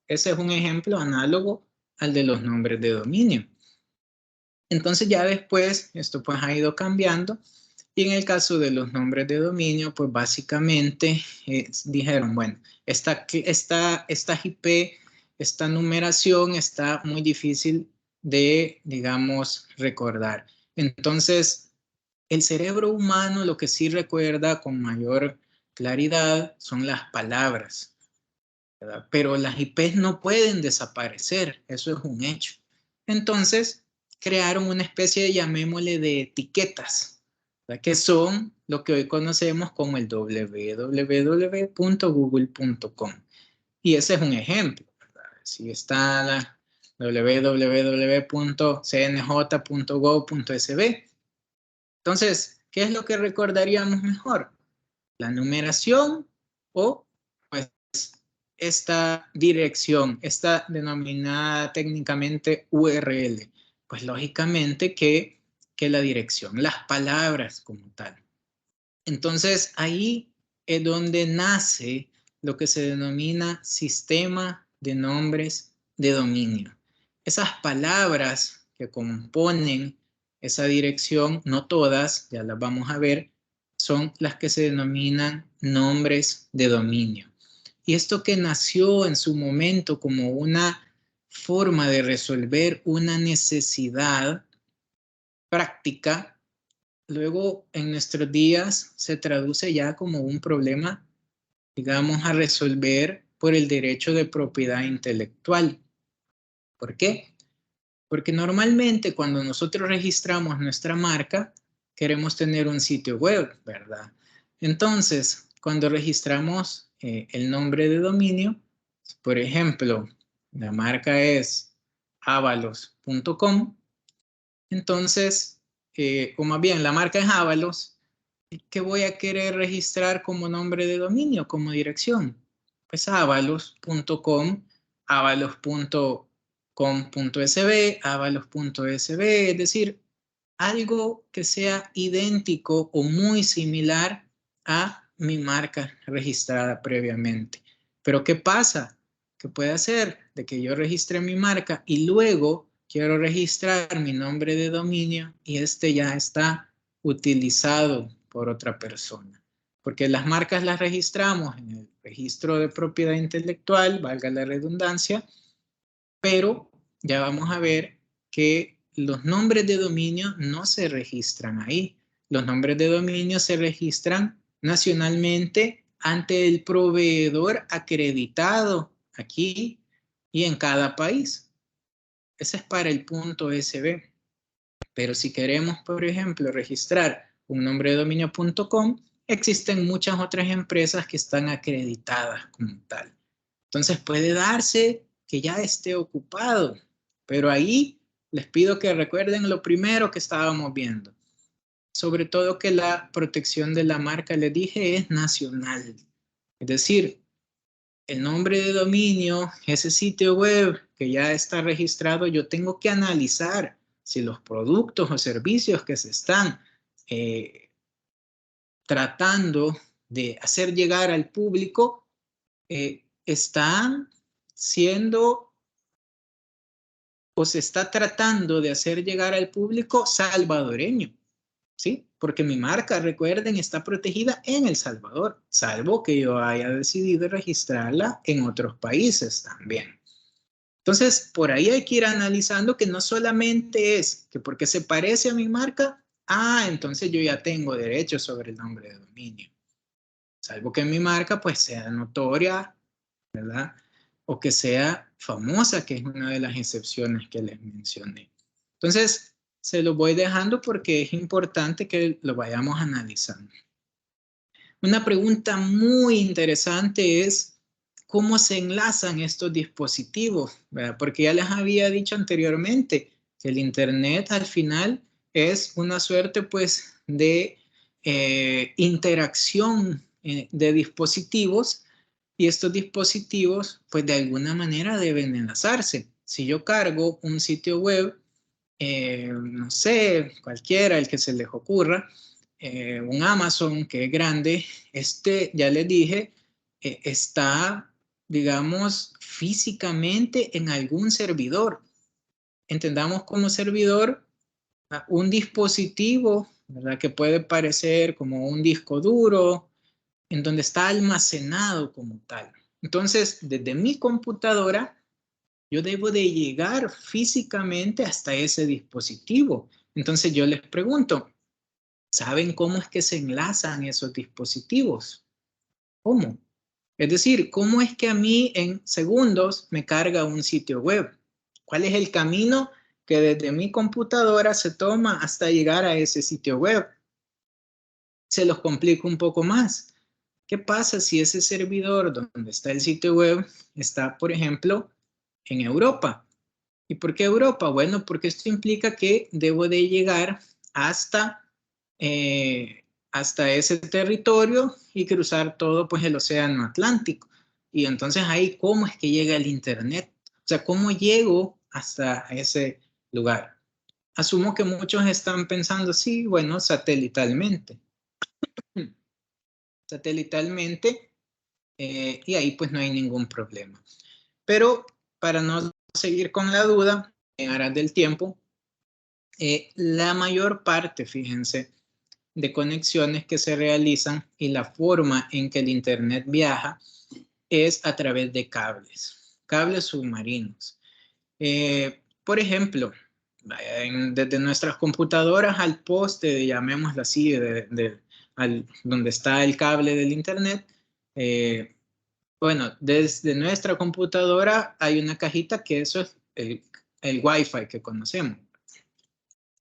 Ese es un ejemplo análogo al de los nombres de dominio. Entonces ya después esto pues ha ido cambiando y en el caso de los nombres de dominio pues básicamente dijeron, bueno, esta IP, esta numeración está muy difícil de, digamos, recordar. Entonces el cerebro humano lo que sí recuerda con mayor claridad son las palabras, ¿verdad? Pero las IPs no pueden desaparecer, eso es un hecho. Entonces crearon una especie de, llamémosle, de etiquetas, ¿verdad? Que son lo que hoy conocemos como el www.google.com. Y ese es un ejemplo, ¿verdad? Si está la www.cnj.gov.sb. Entonces, ¿qué es lo que recordaríamos mejor? ¿La numeración o pues esta dirección, esta denominada técnicamente URL? Pues lógicamente que la dirección, las palabras como tal. Entonces ahí es donde nace lo que se denomina sistema de nombres de dominio. Esas palabras que componen esa dirección, no todas, ya las vamos a ver, son las que se denominan nombres de dominio. Y esto que nació en su momento como una forma de resolver una necesidad práctica, luego en nuestros días se traduce ya como un problema, digamos, a resolver por el derecho de propiedad intelectual. ¿Por qué? Porque normalmente cuando nosotros registramos nuestra marca, queremos tener un sitio web, ¿verdad? Entonces, cuando registramos el nombre de dominio, por ejemplo, la marca es avalos.com, entonces, o más bien, la marca es Avalos, ¿qué voy a querer registrar como nombre de dominio, como dirección? Pues avalos.com, avalos.com.sb, avalos.sb, es decir, algo que sea idéntico o muy similar a mi marca registrada previamente. Pero ¿qué pasa? ¿Qué puede hacer de que yo registre mi marca y luego quiero registrar mi nombre de dominio y este ya está utilizado por otra persona? Porque las marcas las registramos en el registro de propiedad intelectual, valga la redundancia, pero ya vamos a ver que los nombres de dominio no se registran ahí. Los nombres de dominio se registran nacionalmente ante el proveedor acreditado aquí y en cada país. Ese es para el punto .sb. Pero si queremos, por ejemplo, registrar un nombre de dominio.com, existen muchas otras empresas que están acreditadas como tal. Entonces puede darse que ya esté ocupado, pero ahí les pido que recuerden lo primero que estábamos viendo. Sobre todo que la protección de la marca, les dije, es nacional. Es decir, el nombre de dominio, ese sitio web que ya está registrado, yo tengo que analizar si los productos o servicios que se están tratando de hacer llegar al público están siendo o se está tratando de hacer llegar al público salvadoreño, ¿sí? Porque mi marca, recuerden, está protegida en El Salvador, salvo que yo haya decidido registrarla en otros países también. Entonces, por ahí hay que ir analizando que no solamente es que porque se parece a mi marca, entonces yo ya tengo derechos sobre el nombre de dominio. Salvo que mi marca pues sea notoria, ¿verdad? O que sea famosa, que es una de las excepciones que les mencioné. Entonces, se lo voy dejando porque es importante que lo vayamos analizando. Una pregunta muy interesante es cómo se enlazan estos dispositivos, ¿verdad? Porque ya les había dicho anteriormente que el Internet al final es una suerte pues de interacción de dispositivos y estos dispositivos pues de alguna manera deben enlazarse. Si yo cargo un sitio web no sé, cualquiera, el que se les ocurra, un Amazon que es grande, ya les dije, está, digamos, físicamente en algún servidor. Entendamos como servidor un dispositivo, ¿verdad? Que puede parecer como un disco duro, en donde está almacenado como tal. Entonces, desde mi computadora, yo debo de llegar físicamente hasta ese dispositivo. Entonces yo les pregunto, ¿saben cómo es que se enlazan esos dispositivos? ¿Cómo? Es decir, ¿cómo es que a mí en segundos me carga un sitio web? ¿Cuál es el camino que desde mi computadora se toma hasta llegar a ese sitio web? Se los complico un poco más. ¿Qué pasa si ese servidor donde está el sitio web está, por ejemplo, en Europa? ¿Y por qué Europa? Bueno, porque esto implica que debo de llegar hasta, hasta ese territorio y cruzar todo pues, el océano Atlántico. Y entonces ahí, ¿cómo es que llega el Internet? O sea, ¿cómo llego hasta ese lugar? Asumo que muchos están pensando, sí, bueno, satelitalmente. Satelitalmente, y ahí pues no hay ningún problema. Pero para no seguir con la duda, en aras del tiempo, la mayor parte, fíjense, de conexiones que se realizan y la forma en que el Internet viaja es a través de cables submarinos. Por ejemplo, desde nuestras computadoras al poste, llamémoslo así, donde está el cable del Internet, bueno, desde nuestra computadora hay una cajita que eso es el Wi-Fi que conocemos.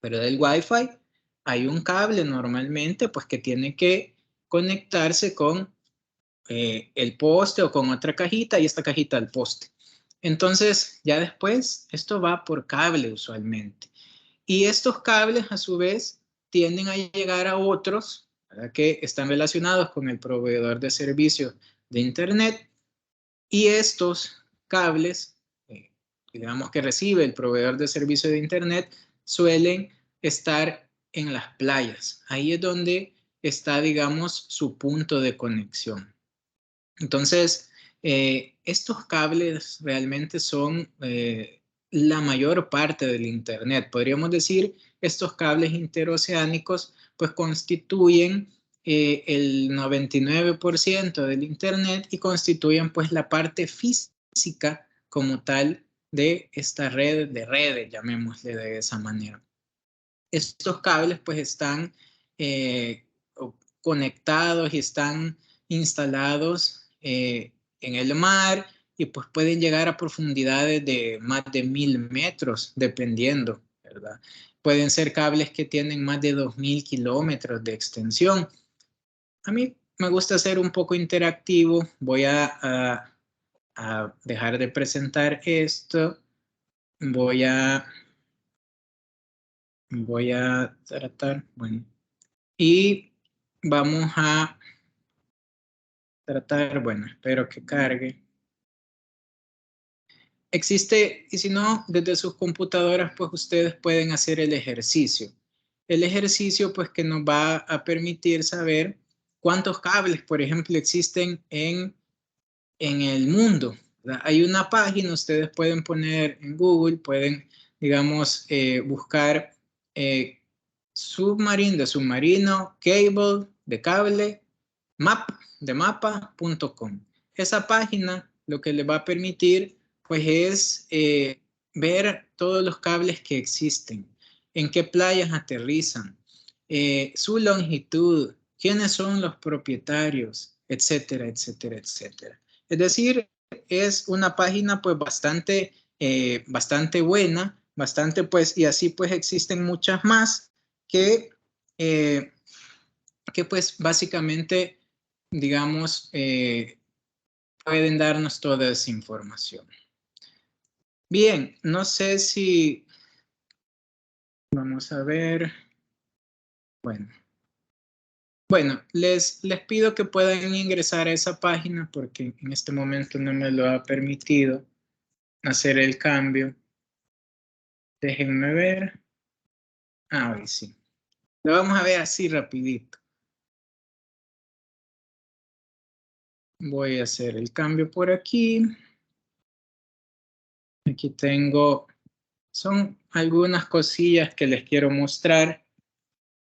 Pero del Wi-Fi hay un cable normalmente pues que tiene que conectarse con el poste o con otra cajita y esta cajita al poste. Entonces ya después esto va por cable usualmente. Y estos cables a su vez tienden a llegar a otros, ¿verdad?, que están relacionados con el proveedor de servicios de Internet. Y estos cables, digamos que recibe el proveedor de servicio de Internet, suelen estar en las playas. Ahí es donde está, digamos, su punto de conexión. Entonces, estos cables realmente son la mayor parte del Internet. Podríamos decir, estos cables interoceánicos pues constituyen el 99% del Internet y constituyen pues la parte física como tal de esta red de redes, llamémosle de esa manera. Estos cables pues están conectados y están instalados en el mar y pues pueden llegar a profundidades de más de 1000 metros, dependiendo, ¿verdad? Pueden ser cables que tienen más de 2000 kilómetros de extensión. A mí me gusta ser un poco interactivo. Voy a dejar de presentar esto. Voy a tratar, bueno, y vamos a tratar, bueno, espero que cargue. Existe, y si no, desde sus computadoras, pues ustedes pueden hacer el ejercicio. El ejercicio, pues, que nos va a permitir saber cuántos cables, por ejemplo, existen en el mundo, ¿verdad? Hay una página, ustedes pueden poner en Google, pueden, digamos, buscar submarino, cable, de cable, de mapa.com. Esa página lo que les va a permitir pues es ver todos los cables que existen, en qué playas aterrizan, su longitud, quiénes son los propietarios, etcétera, etcétera, etcétera. Es decir, es una página pues bastante buena, bastante pues, y así pues existen muchas más que pues básicamente, digamos, pueden darnos toda esa información. Bien, no sé si, vamos a ver, bueno, les pido que puedan ingresar a esa página porque en este momento no me lo ha permitido hacer el cambio. Déjenme ver. Ahora sí. Lo vamos a ver así rapidito. Voy a hacer el cambio por aquí. Aquí tengo, son algunas cosillas que les quiero mostrar.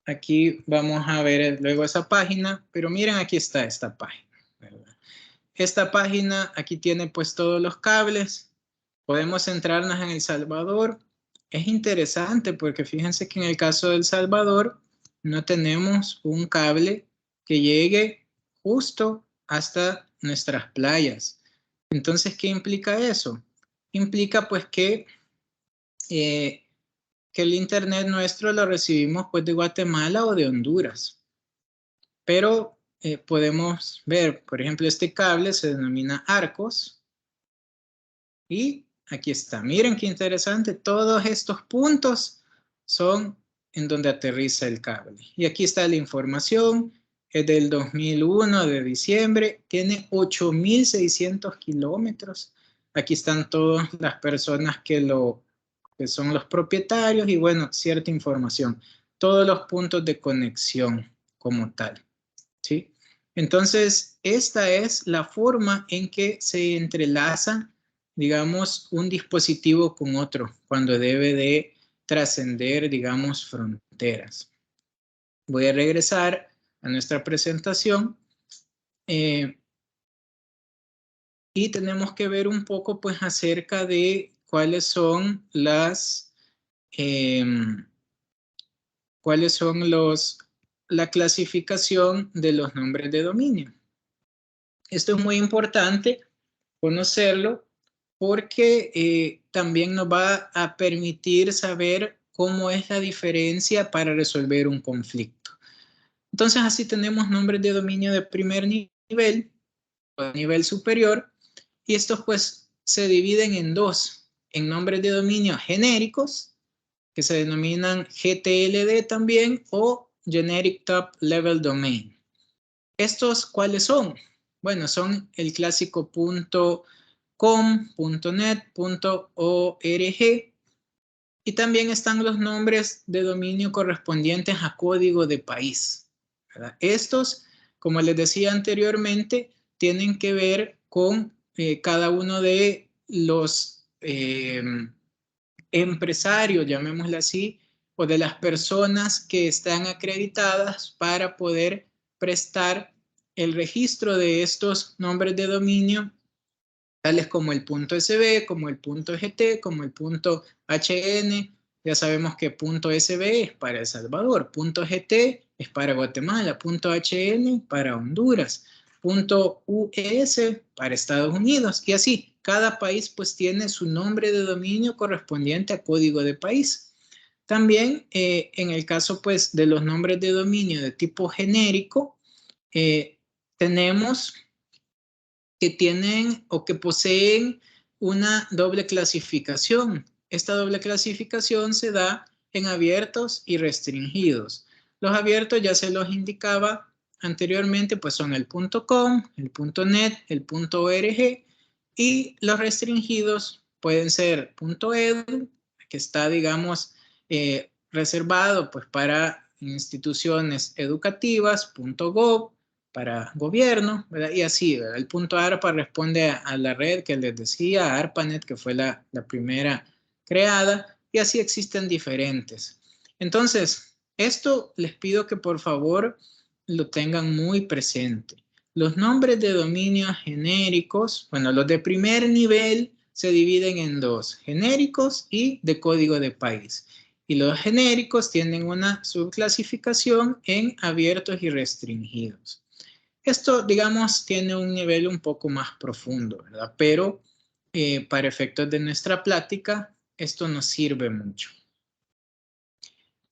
Aquí vamos a ver luego esa página, pero miren, aquí está esta página, ¿verdad? Esta página aquí tiene pues todos los cables. Podemos centrarnos en El Salvador. Es interesante porque fíjense que en el caso de El Salvador no tenemos un cable que llegue justo hasta nuestras playas. Entonces, ¿qué implica eso? Implica pues que el internet nuestro lo recibimos pues de Guatemala o de Honduras. Pero podemos ver, por ejemplo, este cable se denomina Arcos. Y aquí está. Miren qué interesante. Todos estos puntos son en donde aterriza el cable. Y aquí está la información. Es del 2001 de diciembre. Tiene 8.600 kilómetros. Aquí están todas las personas que son los propietarios y bueno, cierta información. Todos los puntos de conexión como tal. ¿Sí? Entonces, esta es la forma en que se entrelaza, digamos, un dispositivo con otro cuando debe de trascender, digamos, fronteras. Voy a regresar a nuestra presentación y tenemos que ver un poco pues acerca de cuáles son la clasificación de los nombres de dominio. Esto es muy importante conocerlo porque también nos va a permitir saber cómo es la diferencia para resolver un conflicto. Entonces así tenemos nombres de dominio de primer nivel o de nivel superior y estos pues se dividen en dos, en nombres de dominio genéricos que se denominan GTLD también o Generic Top Level Domain. ¿Estos cuáles son? Bueno, son el clásico .com, .net, .org y también están los nombres de dominio correspondientes a código de país, ¿verdad? Estos, como les decía anteriormente, tienen que ver con cada uno de los empresarios, llamémosle así, o de las personas que están acreditadas para poder prestar el registro de estos nombres de dominio, tales como el .sb, como el .gt, como el .hn. Ya sabemos que .sb es para El Salvador, .gt es para Guatemala, .hn para Honduras, .us para Estados Unidos y así. Cada país pues tiene su nombre de dominio correspondiente a código de país. También en el caso pues de los nombres de dominio de tipo genérico, tenemos que tienen o que poseen una doble clasificación. Esta doble clasificación se da en abiertos y restringidos. Los abiertos ya se los indicaba anteriormente, pues son el .com, el .net, el .org y los restringidos pueden ser .edu, que está, digamos, reservado pues para instituciones educativas, .gov, para gobierno, ¿verdad? Y así, ¿verdad? El .arpa responde a la red que les decía, a ARPANET, que fue la primera creada, y así existen diferentes. Entonces, esto les pido que por favor lo tengan muy presente. Los nombres de dominio genéricos, bueno, los de primer nivel se dividen en dos, genéricos y de código de país. Y los genéricos tienen una subclasificación en abiertos y restringidos. Esto, digamos, tiene un nivel un poco más profundo, ¿verdad? Pero para efectos de nuestra plática, esto nos sirve mucho.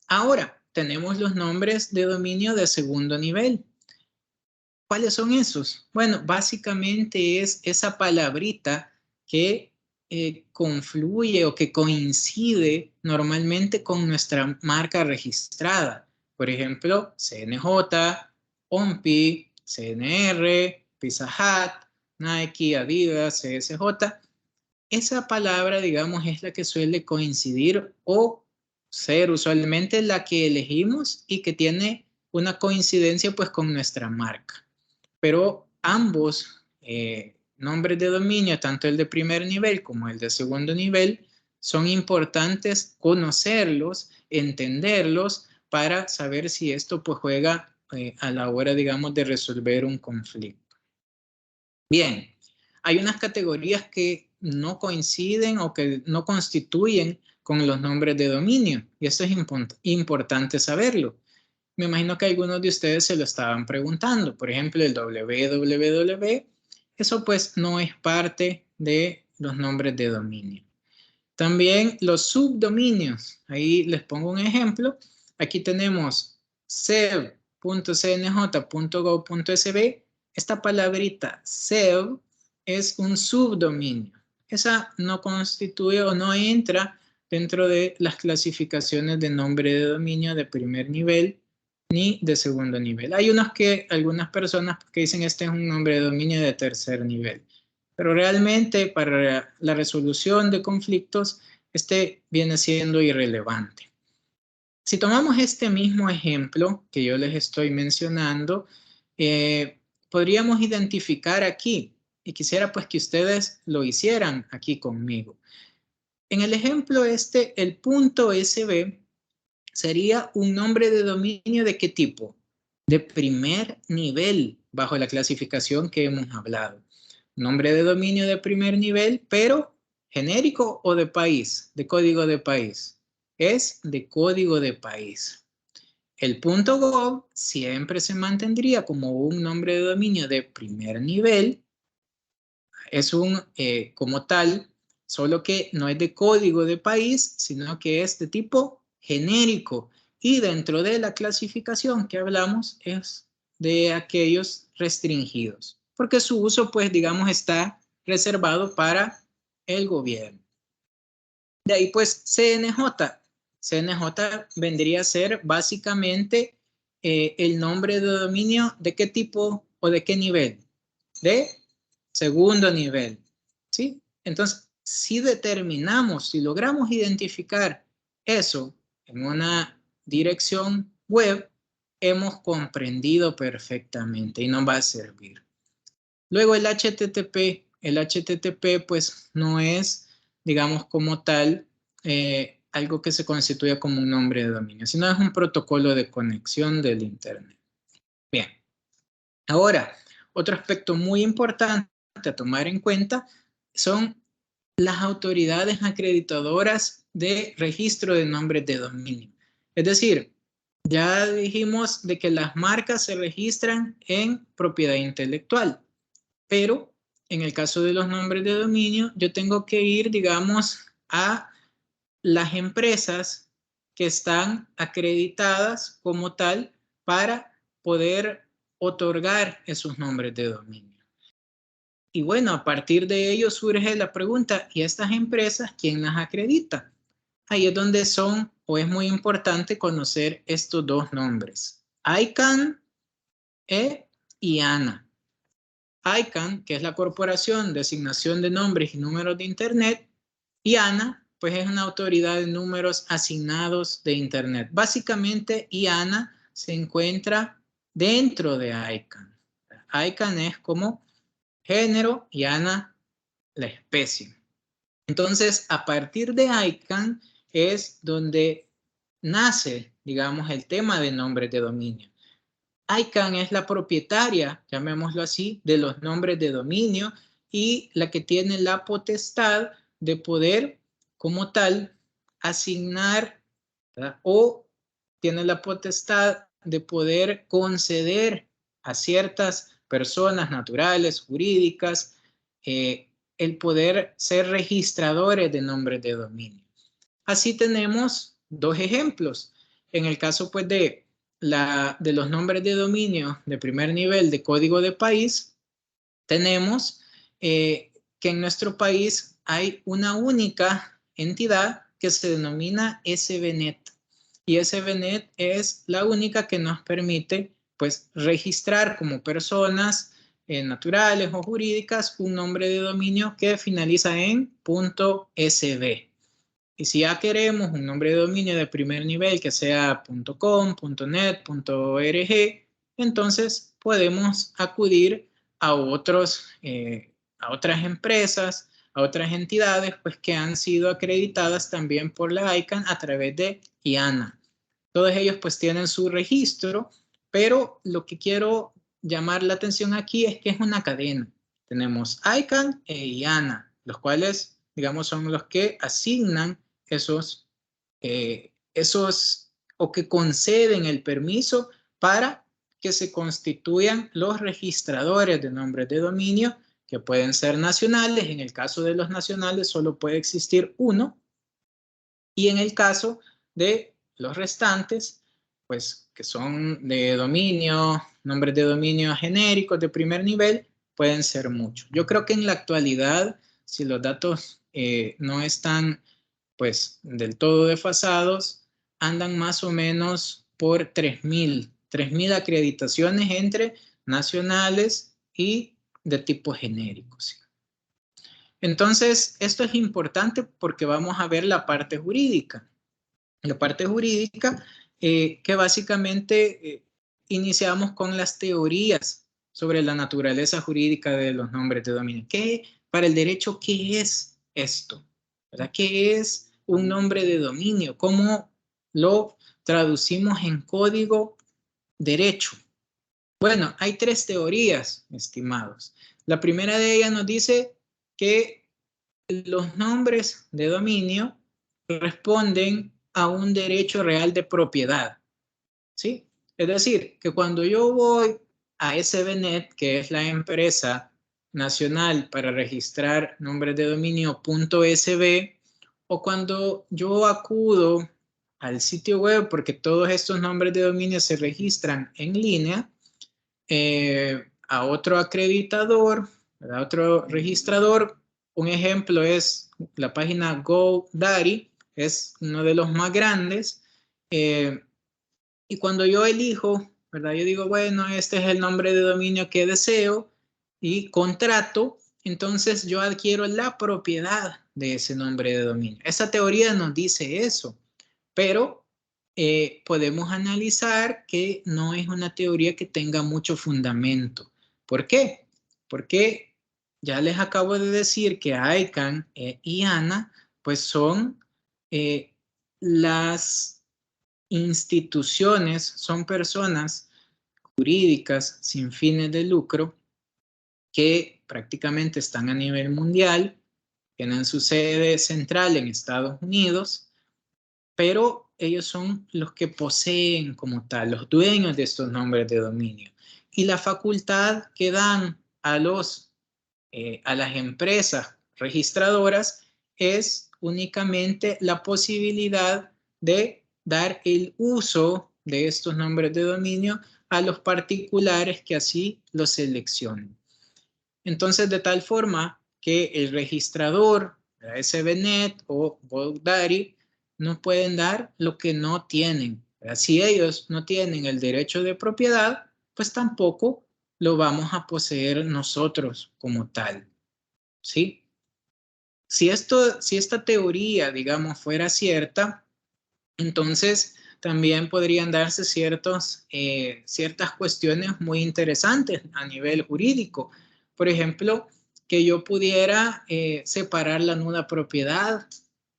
Ahora, tenemos los nombres de dominio de segundo nivel. ¿Cuáles son esos? Bueno, básicamente es esa palabrita que confluye o que coincide normalmente con nuestra marca registrada. Por ejemplo, CNJ, OMPI, CNR, Pizza Hut, Nike, Adidas, CSJ. Esa palabra, digamos, es la que suele coincidir o ser usualmente la que elegimos y que tiene una coincidencia pues con nuestra marca. Pero ambos nombres de dominio, tanto el de primer nivel como el de segundo nivel, son importantes conocerlos, entenderlos, para saber si esto pues juega a la hora, digamos, de resolver un conflicto. Bien, hay unas categorías que no coinciden o que no constituyen con los nombres de dominio, y esto es importante saberlo. Me imagino que algunos de ustedes se lo estaban preguntando. Por ejemplo, el www, eso pues no es parte de los nombres de dominio. También los subdominios. Ahí les pongo un ejemplo. Aquí tenemos sev.cnj.gov.sb. Esta palabrita sev es un subdominio. Esa no constituye o no entra dentro de las clasificaciones de nombre de dominio de primer nivel ni de segundo nivel. Hay algunas personas que dicen este es un nombre de dominio de tercer nivel. Pero realmente para la resolución de conflictos, este viene siendo irrelevante. Si tomamos este mismo ejemplo que yo les estoy mencionando, podríamos identificar aquí, y quisiera pues que ustedes lo hicieran aquí conmigo. En el ejemplo este, el punto .sb sería un nombre de dominio ¿de qué tipo? De primer nivel, bajo la clasificación que hemos hablado. Nombre de dominio de primer nivel, pero genérico o de país, de código de país. Es de código de país. El .gov siempre se mantendría como un nombre de dominio de primer nivel. Es como tal, solo que no es de código de país, sino que es de tipo genérico. Y dentro de la clasificación que hablamos es de aquellos restringidos, porque su uso, pues, digamos, está reservado para el gobierno. De ahí, pues, CNJ. CNJ vendría a ser básicamente el nombre de dominio de qué tipo o de qué nivel. De segundo nivel, ¿sí? Entonces, si determinamos, si logramos identificar eso en una dirección web, hemos comprendido perfectamente y nos va a servir. Luego el HTTP pues no es, digamos, como tal, algo que se constituya como un nombre de dominio, sino es un protocolo de conexión del Internet. Bien. Ahora, otro aspecto muy importante a tomar en cuenta son las autoridades acreditadoras de registro de nombres de dominio. Es decir, ya dijimos de que las marcas se registran en propiedad intelectual, pero en el caso de los nombres de dominio, yo tengo que ir, digamos, a las empresas que están acreditadas como tal para poder otorgar esos nombres de dominio. Y bueno, a partir de ello surge la pregunta, ¿y estas empresas quién las acredita? Ahí es donde son, o es muy importante conocer estos dos nombres, ICANN y ANA. ICANN, que es la Corporación de Asignación de Nombres y Números de Internet, y ANA, pues es una autoridad de números asignados de Internet. Básicamente, IANA se encuentra dentro de ICANN. ICANN es como género y ANA la especie. Entonces, a partir de ICANN es donde nace, digamos, el tema de nombres de dominio. ICANN es la propietaria, llamémoslo así, de los nombres de dominio y la que tiene la potestad de poder, como tal, asignar, ¿verdad? O tiene la potestad de poder conceder a ciertas personas naturales, jurídicas, el poder ser registradores de nombres de dominio. Así tenemos dos ejemplos. En el caso, pues, de los nombres de dominio de primer nivel de código de país, tenemos que en nuestro país hay una única entidad que se denomina SBNet. Y SBNet es la única que nos permite, pues, registrar como personas naturales o jurídicas un nombre de dominio que finaliza en .sb. Y si ya queremos un nombre de dominio de primer nivel que sea .com, .net, .org, entonces podemos acudir a otras empresas, a otras entidades, pues que han sido acreditadas también por la ICANN a través de IANA. Todos ellos pues tienen su registro, pero lo que quiero llamar la atención aquí es que es una cadena. Tenemos ICANN e IANA, los cuales, digamos, son los que asignan esos o que conceden el permiso para que se constituyan los registradores de nombres de dominio, que pueden ser nacionales. En el caso de los nacionales solo puede existir uno, y en el caso de los restantes, pues que son de dominio, nombres de dominio genéricos de primer nivel, pueden ser muchos. Yo creo que en la actualidad, si los datos no están pues del todo desfasados, andan más o menos por 3.000 acreditaciones entre nacionales y de tipo genérico. ¿Sí? Entonces, esto es importante porque vamos a ver la parte jurídica. La parte jurídica que básicamente iniciamos con las teorías sobre la naturaleza jurídica de los nombres de dominio. Para el derecho, ¿qué es esto? ¿Verdad? ¿Qué es un nombre de dominio? ¿Cómo lo traducimos en código derecho? Bueno, hay 3 teorías, estimados. La primera de ellas nos dice que los nombres de dominio responden a un derecho real de propiedad, ¿sí? Es decir, que cuando yo voy a SBNet, que es la empresa nacional para registrar nombres de dominio .sb, o cuando yo acudo al sitio web, porque todos estos nombres de dominio se registran en línea, a otro acreditador, a otro registrador. Un ejemplo es la página GoDaddy, es uno de los más grandes. Y cuando yo elijo, ¿verdad? Yo digo, bueno, este es el nombre de dominio que deseo y contrato, entonces yo adquiero la propiedad de ese nombre de dominio. Esa teoría nos dice eso, pero podemos analizar que no es una teoría que tenga mucho fundamento. ¿Por qué? Porque ya les acabo de decir que ICANN y IANA pues son las instituciones, son personas jurídicas sin fines de lucro que prácticamente están a nivel mundial, tienen su sede central en Estados Unidos, pero ellos son los que poseen como tal, los dueños de estos nombres de dominio. Y la facultad que dan a las empresas registradoras es únicamente la posibilidad de dar el uso de estos nombres de dominio a los particulares que así los seleccionen. Entonces, de tal forma que el registrador, la SBNet o GoDaddy, no pueden dar lo que no tienen. Si ellos no tienen el derecho de propiedad, pues tampoco lo vamos a poseer nosotros como tal. ¿Sí? Si esta teoría, digamos, fuera cierta, entonces también podrían darse ciertas cuestiones muy interesantes a nivel jurídico. Por ejemplo, que yo pudiera separar la nuda propiedad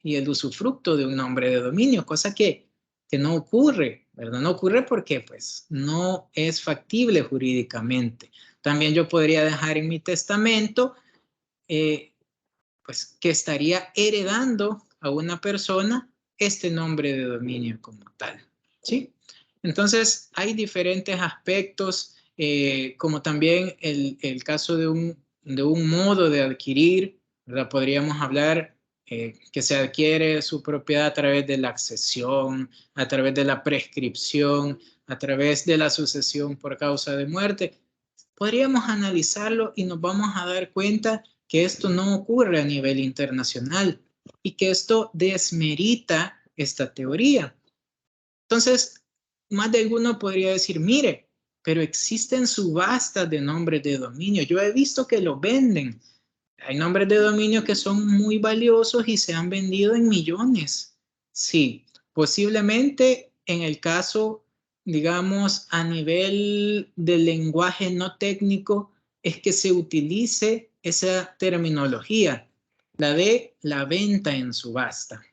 y el usufructo de un nombre de dominio, cosa que no ocurre, ¿verdad? No ocurre porque pues no es factible jurídicamente. También yo podría dejar en mi testamento pues que estaría heredando a una persona este nombre de dominio como tal, ¿sí? Entonces, hay diferentes aspectos, como también el caso de un modo de adquirir, ¿verdad? Podríamos hablar que se adquiere su propiedad a través de la accesión, a través de la prescripción, a través de la sucesión por causa de muerte. Podríamos analizarlo y nos vamos a dar cuenta que esto no ocurre a nivel internacional y que esto desmerita esta teoría. Entonces, más de alguno podría decir, mire, pero existen subastas de nombres de dominio. Yo he visto que lo venden. Hay nombres de dominio que son muy valiosos y se han vendido en millones. Sí, posiblemente en el caso, digamos, a nivel del lenguaje no técnico, es que se utilice esa terminología, la de la venta en subasta.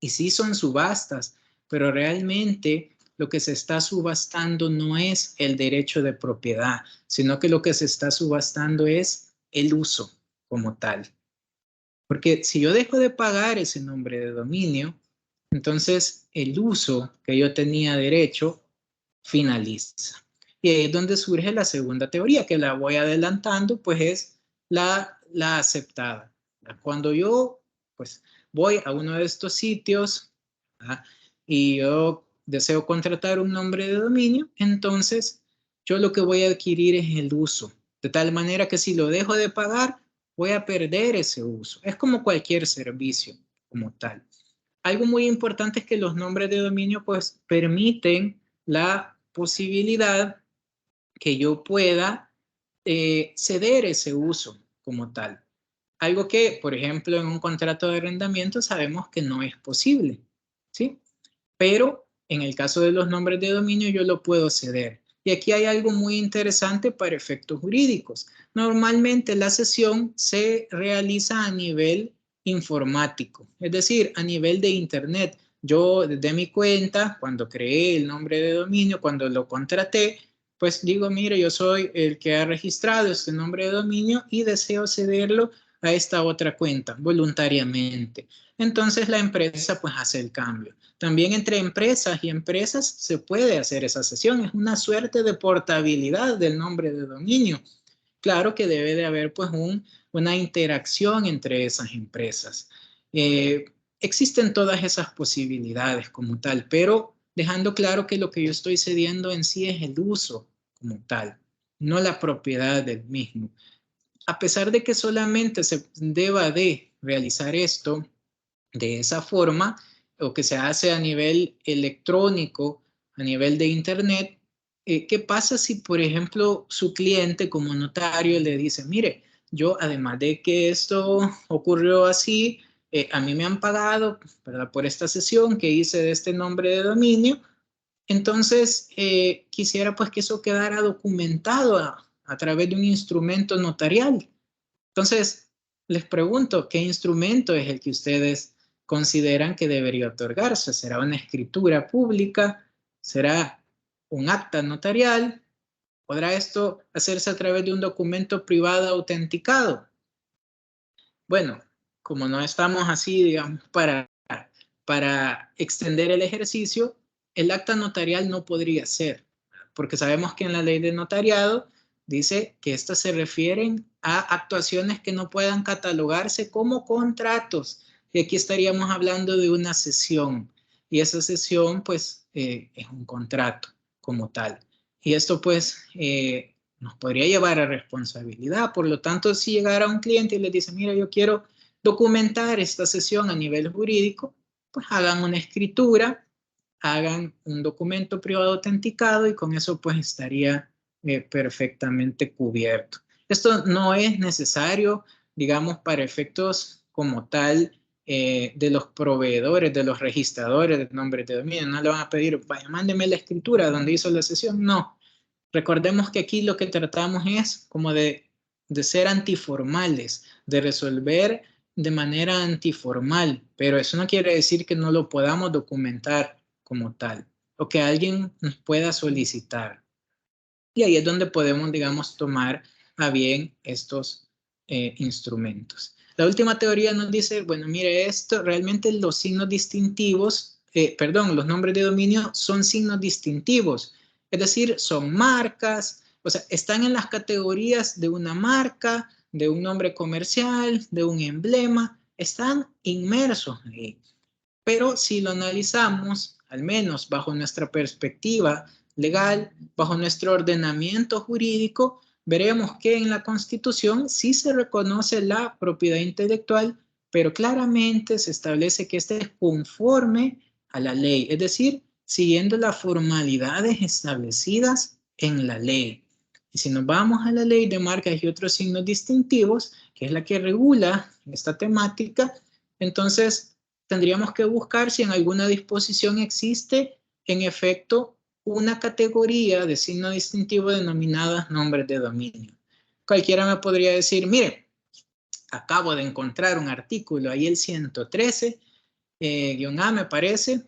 Y sí son subastas, pero realmente lo que se está subastando no es el derecho de propiedad, sino que lo que se está subastando es el uso como tal. Porque si yo dejo de pagar ese nombre de dominio, entonces el uso que yo tenía derecho finaliza. Y ahí es donde surge la segunda teoría, que la voy adelantando, pues es la aceptada. Cuando yo pues voy a uno de estos sitios, ¿verdad?, y yo deseo contratar un nombre de dominio, entonces yo lo que voy a adquirir es el uso. De tal manera que si lo dejo de pagar, voy a perder ese uso. Es como cualquier servicio como tal. Algo muy importante es que los nombres de dominio pues permiten la posibilidad que yo pueda ceder ese uso como tal. Algo que, por ejemplo, en un contrato de arrendamiento sabemos que no es posible, ¿sí? Pero en el caso de los nombres de dominio yo lo puedo ceder. Y aquí hay algo muy interesante para efectos jurídicos. Normalmente la cesión se realiza a nivel informático, es decir, a nivel de Internet. Yo desde mi cuenta, cuando creé el nombre de dominio, cuando lo contraté, pues digo, mire, yo soy el que ha registrado este nombre de dominio y deseo cederlo a esta otra cuenta voluntariamente. Entonces la empresa pues hace el cambio. También entre empresas y empresas se puede hacer esa cesión. Es una suerte de portabilidad del nombre de dominio. Claro que debe de haber pues una interacción entre esas empresas. Existen todas esas posibilidades como tal, pero dejando claro que lo que yo estoy cediendo en sí es el uso como tal, no la propiedad del mismo. A pesar de que solamente se deba de realizar esto de esa forma, o que se hace a nivel electrónico, a nivel de Internet, ¿qué pasa si, por ejemplo, su cliente como notario le dice, mire, yo además de que esto ocurrió así, a mí me han pagado, ¿verdad?, por esta sesión que hice de este nombre de dominio, entonces quisiera pues que eso quedara documentado a través de un instrumento notarial. Entonces, les pregunto, ¿qué instrumento es el que ustedes consideran que debería otorgarse? ¿Será una escritura pública? ¿Será un acta notarial? ¿Podrá esto hacerse a través de un documento privado autenticado? Bueno, como no estamos así, digamos, para extender el ejercicio, el acta notarial no podría ser, porque sabemos que en la ley de notariado dice que estas se refieren a actuaciones que no puedan catalogarse como contratos. Y aquí estaríamos hablando de una cesión. Y esa cesión, pues, es un contrato como tal. Y esto, pues, nos podría llevar a responsabilidad. Por lo tanto, si llegara un cliente y le dice, mira, yo quiero documentar esta sesión a nivel jurídico, pues hagan una escritura, hagan un documento privado autenticado y con eso pues estaría perfectamente cubierto. Esto no es necesario, digamos, para efectos como tal de los proveedores, de los registradores de nombres de dominio. No le van a pedir, vaya, mándeme la escritura donde hizo la sesión. No. Recordemos que aquí lo que tratamos es como de ser antiformales, de resolver de manera antiformal, pero eso no quiere decir que no lo podamos documentar como tal o que alguien nos pueda solicitar. Y ahí es donde podemos, digamos, tomar a bien estos instrumentos. La última teoría nos dice, bueno, mire, esto realmente los signos distintivos, los nombres de dominio son signos distintivos, es decir, son marcas, o sea, están en las categorías de una marca, de un nombre comercial, de un emblema, están inmersos ahí. Pero si lo analizamos, al menos bajo nuestra perspectiva legal, bajo nuestro ordenamiento jurídico, veremos que en la Constitución sí se reconoce la propiedad intelectual, pero claramente se establece que este es conforme a la ley, es decir, siguiendo las formalidades establecidas en la ley. Y si nos vamos a la ley de marcas y otros signos distintivos, que es la que regula esta temática, entonces tendríamos que buscar si en alguna disposición existe, en efecto, una categoría de signo distintivo denominada nombres de dominio. Cualquiera me podría decir, mire, acabo de encontrar un artículo, ahí el 113, -A me parece,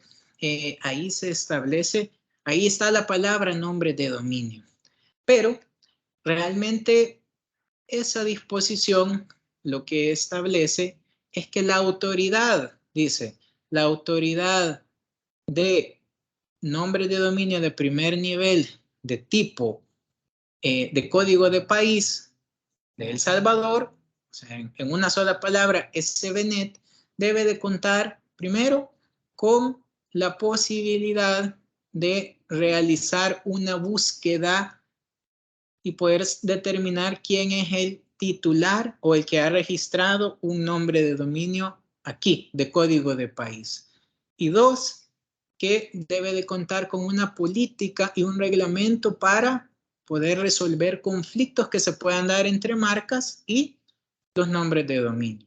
ahí se establece, ahí está la palabra nombre de dominio. Pero realmente esa disposición lo que establece es que la autoridad, dice, la autoridad de nombre de dominio de primer nivel de tipo de código de país de El Salvador, o sea, en una sola palabra, SBNet, debe de contar primero con la posibilidad de realizar una búsqueda y poder determinar quién es el titular o el que ha registrado un nombre de dominio aquí, de código de país. Y dos, que debe de contar con una política y un reglamento para poder resolver conflictos que se puedan dar entre marcas y los nombres de dominio.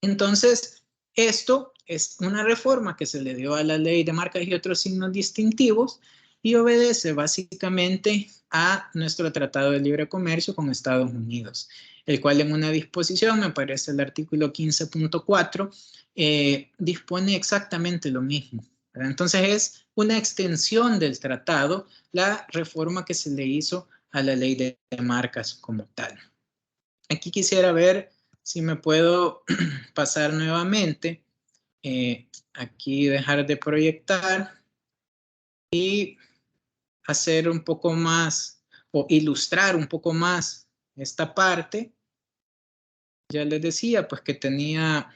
Entonces, esto es una reforma que se le dio a la ley de marcas y otros signos distintivos y obedece básicamente a nuestro Tratado de Libre Comercio con Estados Unidos, el cual en una disposición, me parece el artículo 15.4, dispone exactamente lo mismo. Entonces es una extensión del tratado, la reforma que se le hizo a la ley de marcas como tal. Aquí quisiera ver si me puedo pasar nuevamente, aquí dejar de proyectar y hacer un poco más o ilustrar un poco más esta parte. Ya les decía pues que tenía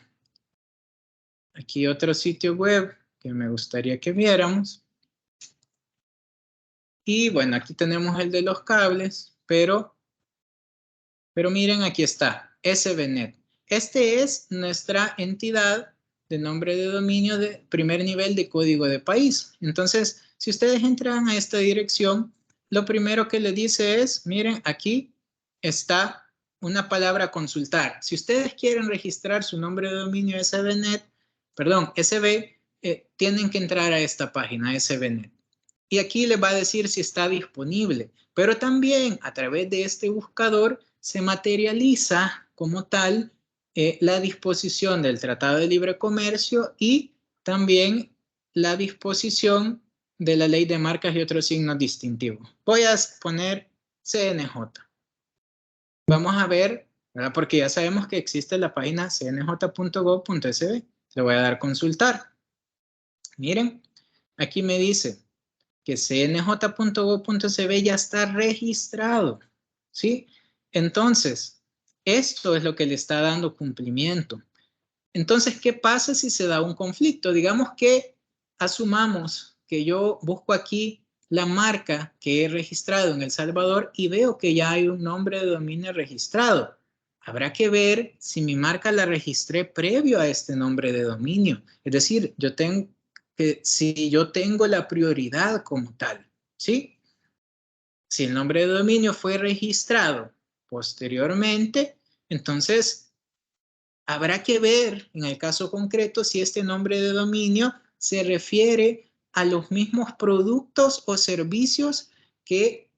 aquí otro sitio web que me gustaría que viéramos. Y bueno, aquí tenemos el de los cables, pero miren, aquí está, SBNet. Este es nuestra entidad de nombre de dominio de primer nivel de código de país. Entonces, si ustedes entran a esta dirección, lo primero que le dice es, miren, aquí está una palabra consultar. Si ustedes quieren registrar su nombre de dominio SB, tienen que entrar a esta página, SBNet. Y aquí les va a decir si está disponible, pero también a través de este buscador se materializa como tal la disposición del Tratado de Libre Comercio y también la disposición de la Ley de Marcas y otros signos distintivos. Voy a poner CNJ. Vamos a ver, ¿verdad? Porque ya sabemos que existe la página cnj.gov.sb. Le voy a dar consultar. Miren, aquí me dice que cnj.gov.sb ya está registrado, ¿sí? Entonces, esto es lo que le está dando cumplimiento. Entonces, ¿qué pasa si se da un conflicto? Digamos que asumamos que yo busco aquí la marca que he registrado en El Salvador y veo que ya hay un nombre de dominio registrado. Habrá que ver si mi marca la registré previo a este nombre de dominio. Es decir, si yo tengo la prioridad como tal, ¿sí? Si el nombre de dominio fue registrado posteriormente, entonces habrá que ver en el caso concreto si este nombre de dominio se refiere a los mismos productos o servicios que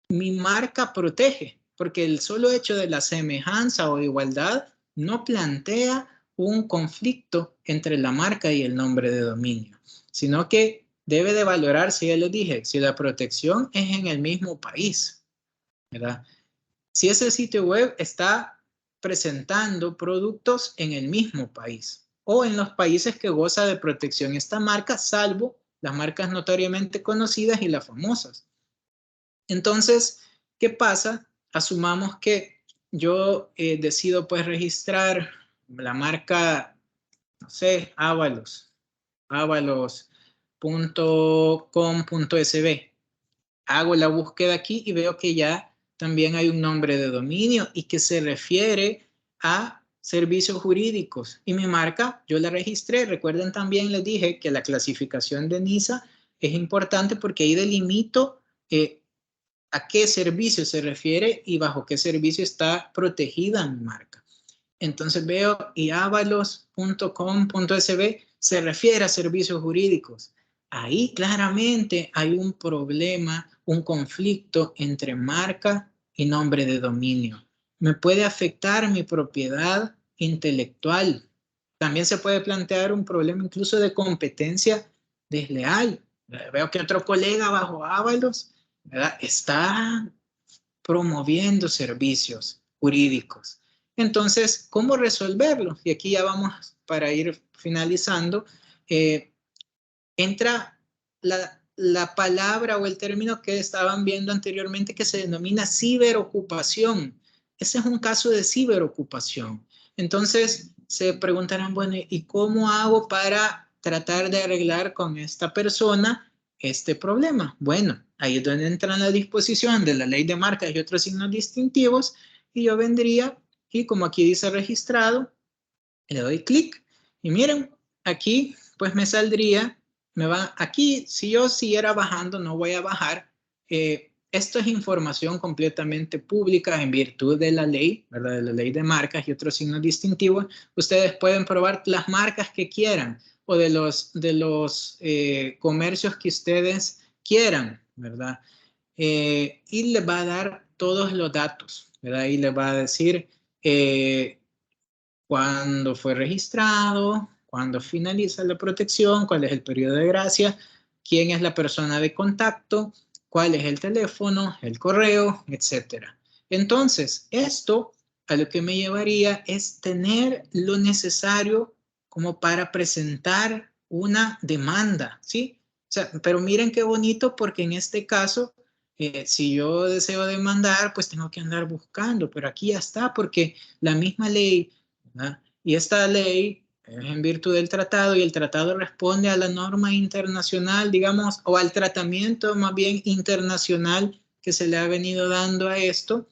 mi marca protege, porque el solo hecho de la semejanza o igualdad no plantea un conflicto entre la marca y el nombre de dominio, sino que debe de valorarse, ya les dije, si la protección es en el mismo país, ¿verdad? Si ese sitio web está presentando productos en el mismo país o en los países que goza de protección esta marca, salvo las marcas notoriamente conocidas y las famosas. Entonces, ¿qué pasa? Asumamos que yo decido pues registrar la marca, no sé, avalos.com.sb. Hago la búsqueda aquí y veo que ya también hay un nombre de dominio y que se refiere a servicios jurídicos. Y mi marca, yo la registré. Recuerden también, les dije que la clasificación de NISA es importante porque ahí delimito a qué servicio se refiere y bajo qué servicio está protegida mi marca. Entonces veo y avalos.com.sb se refiere a servicios jurídicos. Ahí claramente hay un problema, un conflicto entre marca y nombre de dominio. Me puede afectar mi propiedad intelectual. También se puede plantear un problema incluso de competencia desleal. Veo que otro colega bajo Avalos, ¿verdad?, está promoviendo servicios jurídicos. Entonces, ¿cómo resolverlo? Y aquí ya vamos para ir finalizando. Entra la palabra o el término que estaban viendo anteriormente que se denomina ciberocupación. Ese es un caso de ciberocupación. Entonces, se preguntarán, bueno, ¿y cómo hago para tratar de arreglar con esta persona este problema? Bueno, ahí es donde entra la disposición de la ley de marcas y otros signos distintivos, y yo vendría y como aquí dice registrado, le doy clic y miren, aquí pues me saldría, me va aquí, si yo siguiera bajando, no voy a bajar. Esto es información completamente pública en virtud de la ley, ¿verdad? De la ley de marcas y otros signos distintivos. Ustedes pueden probar las marcas que quieran o de los comercios que ustedes quieran, ¿verdad? Y les va a dar todos los datos, ¿verdad? Y les va a decir cuándo fue registrado, cuándo finaliza la protección, cuál es el periodo de gracia, quién es la persona de contacto, cuál es el teléfono, el correo, etc. Entonces, esto a lo que me llevaría es tener lo necesario como para presentar una demanda, ¿sí? O sea, pero miren qué bonito porque en este caso, si yo deseo demandar, pues tengo que andar buscando, pero aquí ya está porque la misma ley, ¿verdad? Y esta ley es en virtud del tratado y el tratado responde a la norma internacional, digamos, o al tratamiento más bien internacional que se le ha venido dando a esto.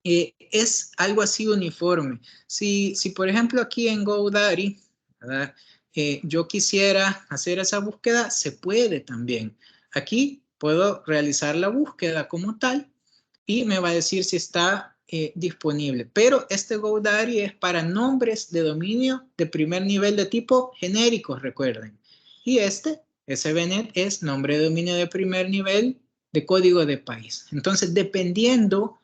Es algo así uniforme. Si por ejemplo aquí en GoDaddy, ¿verdad?, yo quisiera hacer esa búsqueda, se puede también. Aquí puedo realizar la búsqueda como tal y me va a decir si está disponible. Pero este GoDaddy es para nombres de dominio de primer nivel de tipo genéricos, recuerden. Y este, SBNet, es nombre de dominio de primer nivel de código de país. Entonces, dependiendo,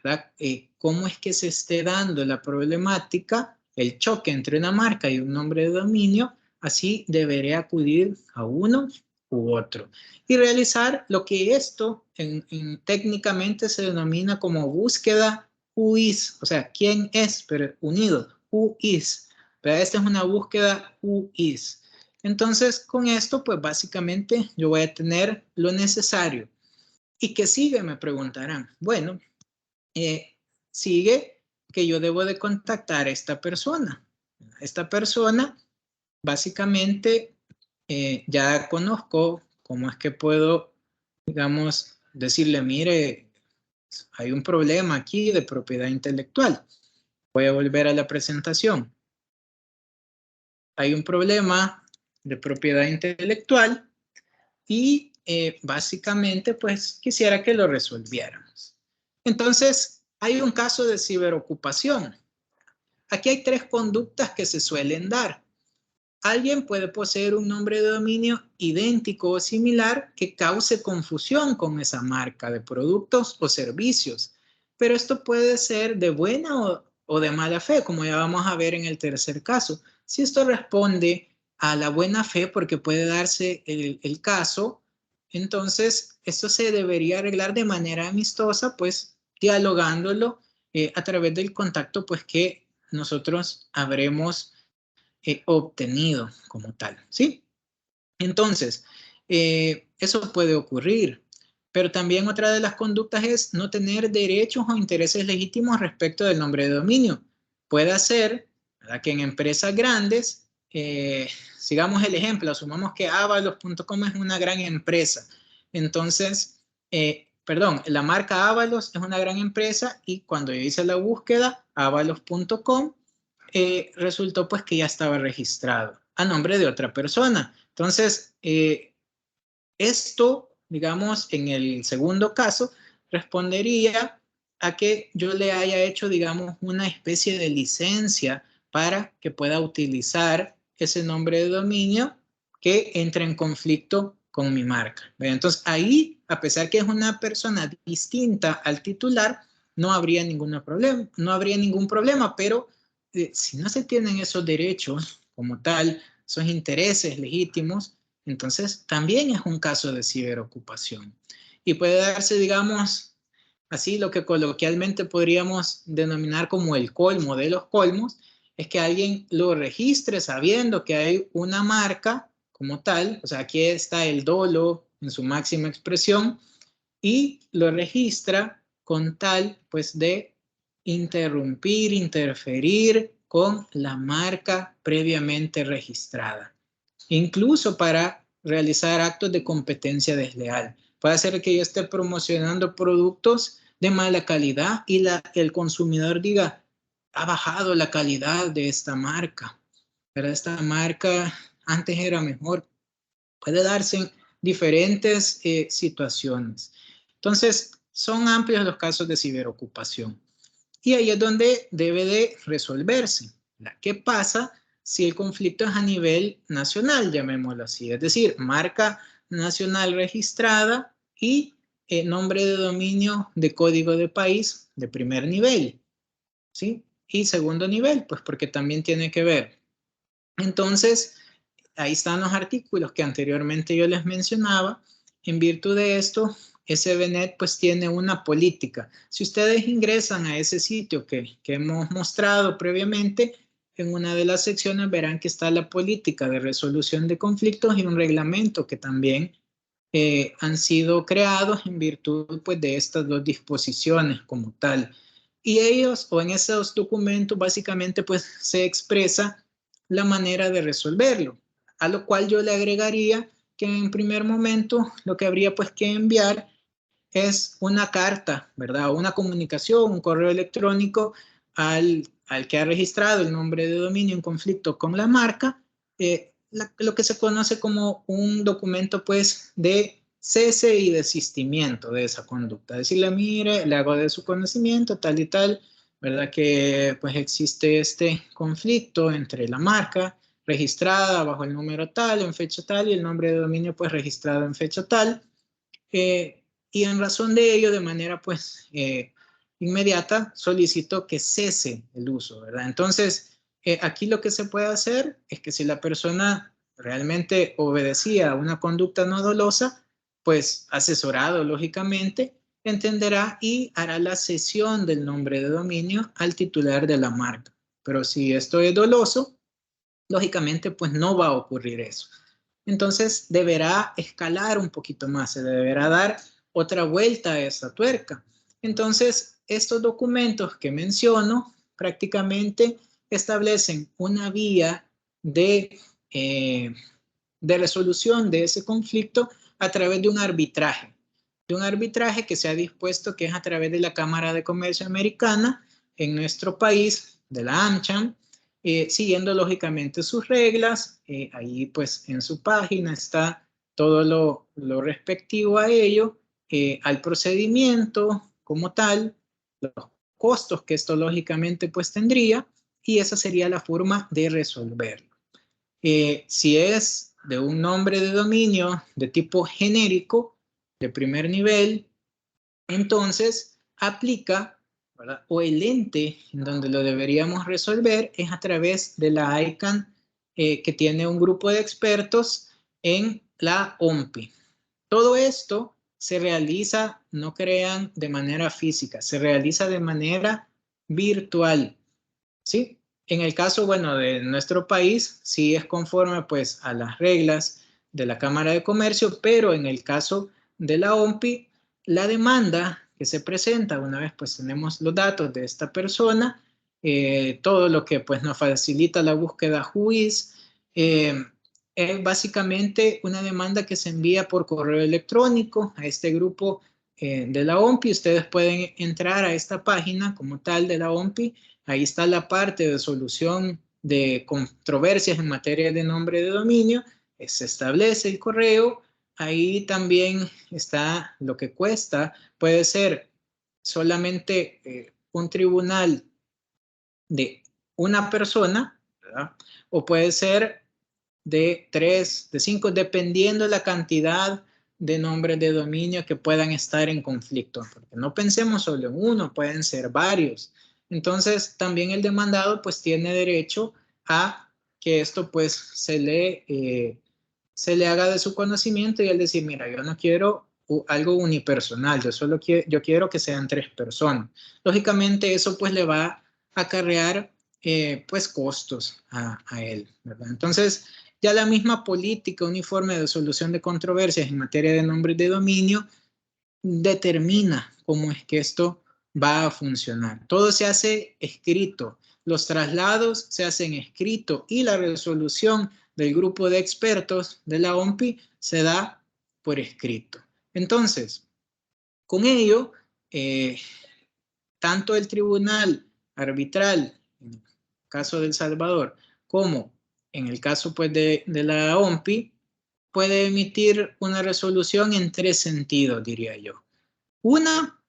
¿verdad?, cómo es que se esté dando la problemática, el choque entre una marca y un nombre de dominio, así deberé acudir a uno u otro y realizar lo que esto técnicamente se denomina como búsqueda who is, o sea, quién es, pero unido, who is. Pero esta es una búsqueda who is. Entonces, con esto, pues básicamente yo voy a tener lo necesario. ¿Y qué sigue? Me preguntarán. Bueno, sigue que yo debo de contactar a esta persona. Esta persona, básicamente, ya conozco cómo es que puedo, digamos, decirle, mire, hay un problema aquí de propiedad intelectual. Voy a volver a la presentación. Hay un problema de propiedad intelectual y básicamente, pues, quisiera que lo resolviéramos. Entonces, hay un caso de ciberocupación. Aquí hay 3 conductas que se suelen dar. Alguien puede poseer un nombre de dominio idéntico o similar que cause confusión con esa marca de productos o servicios, pero esto puede ser de buena o de mala fe, como ya vamos a ver en el tercer caso. Si esto responde a la buena fe, porque puede darse el caso, entonces esto se debería arreglar de manera amistosa, pues dialogándolo a través del contacto, pues que nosotros habremos obtenido como tal, ¿sí? Entonces, eso puede ocurrir, pero también otra de las conductas es no tener derechos o intereses legítimos respecto del nombre de dominio. Puede ser, ¿verdad?, que en empresas grandes, sigamos el ejemplo, asumamos que avalos.com es una gran empresa. Entonces, la marca Avalos es una gran empresa y cuando yo hice la búsqueda, avalos.com, resultó pues que ya estaba registrado a nombre de otra persona. Entonces, esto, digamos, en el segundo caso, respondería a que yo le haya hecho, digamos, una especie de licencia para que pueda utilizar ese nombre de dominio que entre en conflicto con mi marca. Entonces, ahí, a pesar que es una persona distinta al titular, no habría ningún problema, pero si no se tienen esos derechos como tal, esos intereses legítimos, entonces también es un caso de ciberocupación. Y puede darse, digamos, así lo que coloquialmente podríamos denominar como el colmo de los colmos, es que alguien lo registre sabiendo que hay una marca como tal, o sea, aquí está el dolo en su máxima expresión, y lo registra con tal, pues, de interrumpir, interferir con la marca previamente registrada. Incluso para realizar actos de competencia desleal. Puede ser que yo esté promocionando productos de mala calidad y el consumidor diga, ha bajado la calidad de esta marca, pero esta marca antes era mejor. Puede darse en diferentes situaciones. Entonces, son amplios los casos de ciberocupación. Y ahí es donde debe de resolverse. ¿Qué pasa si el conflicto es a nivel nacional, llamémoslo así? Es decir, marca nacional registrada y nombre de dominio de código de país de primer nivel, ¿sí? Y segundo nivel, pues porque también tiene que ver. Entonces, ahí están los artículos que anteriormente yo les mencionaba. En virtud de esto, SBNet pues tiene una política. Si ustedes ingresan a ese sitio que hemos mostrado previamente, en una de las secciones verán que está la política de resolución de conflictos y un reglamento que también han sido creados en virtud pues de estas dos disposiciones como tal. Y ellos, o en esos documentos, básicamente pues se expresa la manera de resolverlo, a lo cual yo le agregaría que en primer momento lo que habría pues que enviar es una carta, ¿verdad? Una comunicación, un correo electrónico al que ha registrado el nombre de dominio en conflicto con la marca, lo que se conoce como un documento pues de cese y desistimiento de esa conducta. Decirle, mire, le hago de su conocimiento tal y tal, ¿verdad? Que pues existe este conflicto entre la marca registrada bajo el número tal, en fecha tal, y el nombre de dominio pues registrado en fecha tal. Y en razón de ello, de manera pues inmediata, solicito que cese el uso, ¿verdad? Entonces, aquí lo que se puede hacer es que si la persona realmente obedecía a una conducta no dolosa, pues asesorado lógicamente, entenderá y hará la cesión del nombre de dominio al titular de la marca. Pero si esto es doloso, lógicamente pues no va a ocurrir eso. Entonces deberá escalar un poquito más, se deberá dar otra vuelta a esa tuerca. Entonces, estos documentos que menciono prácticamente establecen una vía de resolución de ese conflicto a través de un arbitraje que se ha dispuesto que es a través de la Cámara de Comercio Americana en nuestro país, de la AmCham, siguiendo lógicamente sus reglas. Ahí pues en su página está todo lo respectivo a ello, al procedimiento como tal, los costos que esto lógicamente pues tendría, y esa sería la forma de resolverlo. Si es de un nombre de dominio de tipo genérico, de primer nivel, entonces aplica, ¿verdad? O el ente en donde lo deberíamos resolver es a través de la ICANN, que tiene un grupo de expertos en la OMPI. Todo esto se realiza, no crean, de manera física, se realiza de manera virtual, ¿sí? En el caso, bueno, de nuestro país, sí es conforme pues a las reglas de la Cámara de Comercio, pero en el caso de la OMPI, la demanda que se presenta, una vez pues tenemos los datos de esta persona, todo lo que pues nos facilita la búsqueda JUIS, es básicamente una demanda que se envía por correo electrónico a este grupo de la OMPI. Ustedes pueden entrar a esta página como tal de la OMPI. Ahí está la parte de solución de controversias en materia de nombre de dominio. Se establece el correo, ahí también está lo que cuesta. Puede ser solamente un tribunal de una persona, ¿verdad? O puede ser de 3, de 5, dependiendo de la cantidad de nombres de dominio que puedan estar en conflicto. Porque no pensemos solo en uno, pueden ser varios. Entonces, también el demandado pues tiene derecho a que esto pues se le haga de su conocimiento y él decir, mira, yo no quiero algo unipersonal, yo quiero que sean 3 personas. Lógicamente eso pues le va a acarrear pues costos a él, ¿verdad? Entonces, ya la misma política uniforme de solución de controversias en materia de nombres de dominio determina cómo es que esto va a funcionar. Todo se hace escrito, los traslados se hacen escrito y la resolución del grupo de expertos de la OMPI se da por escrito. Entonces, con ello, tanto el tribunal arbitral, en el caso de El Salvador, como en el caso pues, de la OMPI, puede emitir una resolución en 3 sentidos, diría yo. Una,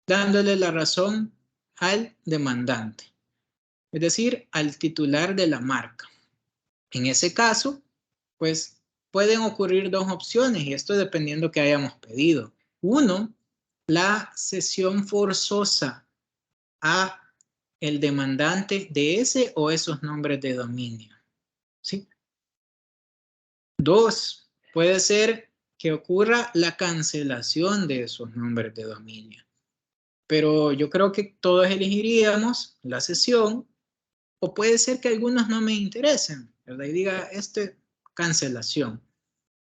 dándole la razón al demandante, es decir, al titular de la marca. En ese caso, pues pueden ocurrir 2 opciones, y esto dependiendo que hayamos pedido. Uno, la cesión forzosa a el demandante de ese o esos nombres de dominio. ¿Sí? 2, puede ser que ocurra la cancelación de esos nombres de dominio. Pero yo creo que todos elegiríamos la cesión, o puede ser que algunos no me interesen, ¿verdad? Y diga, cancelación.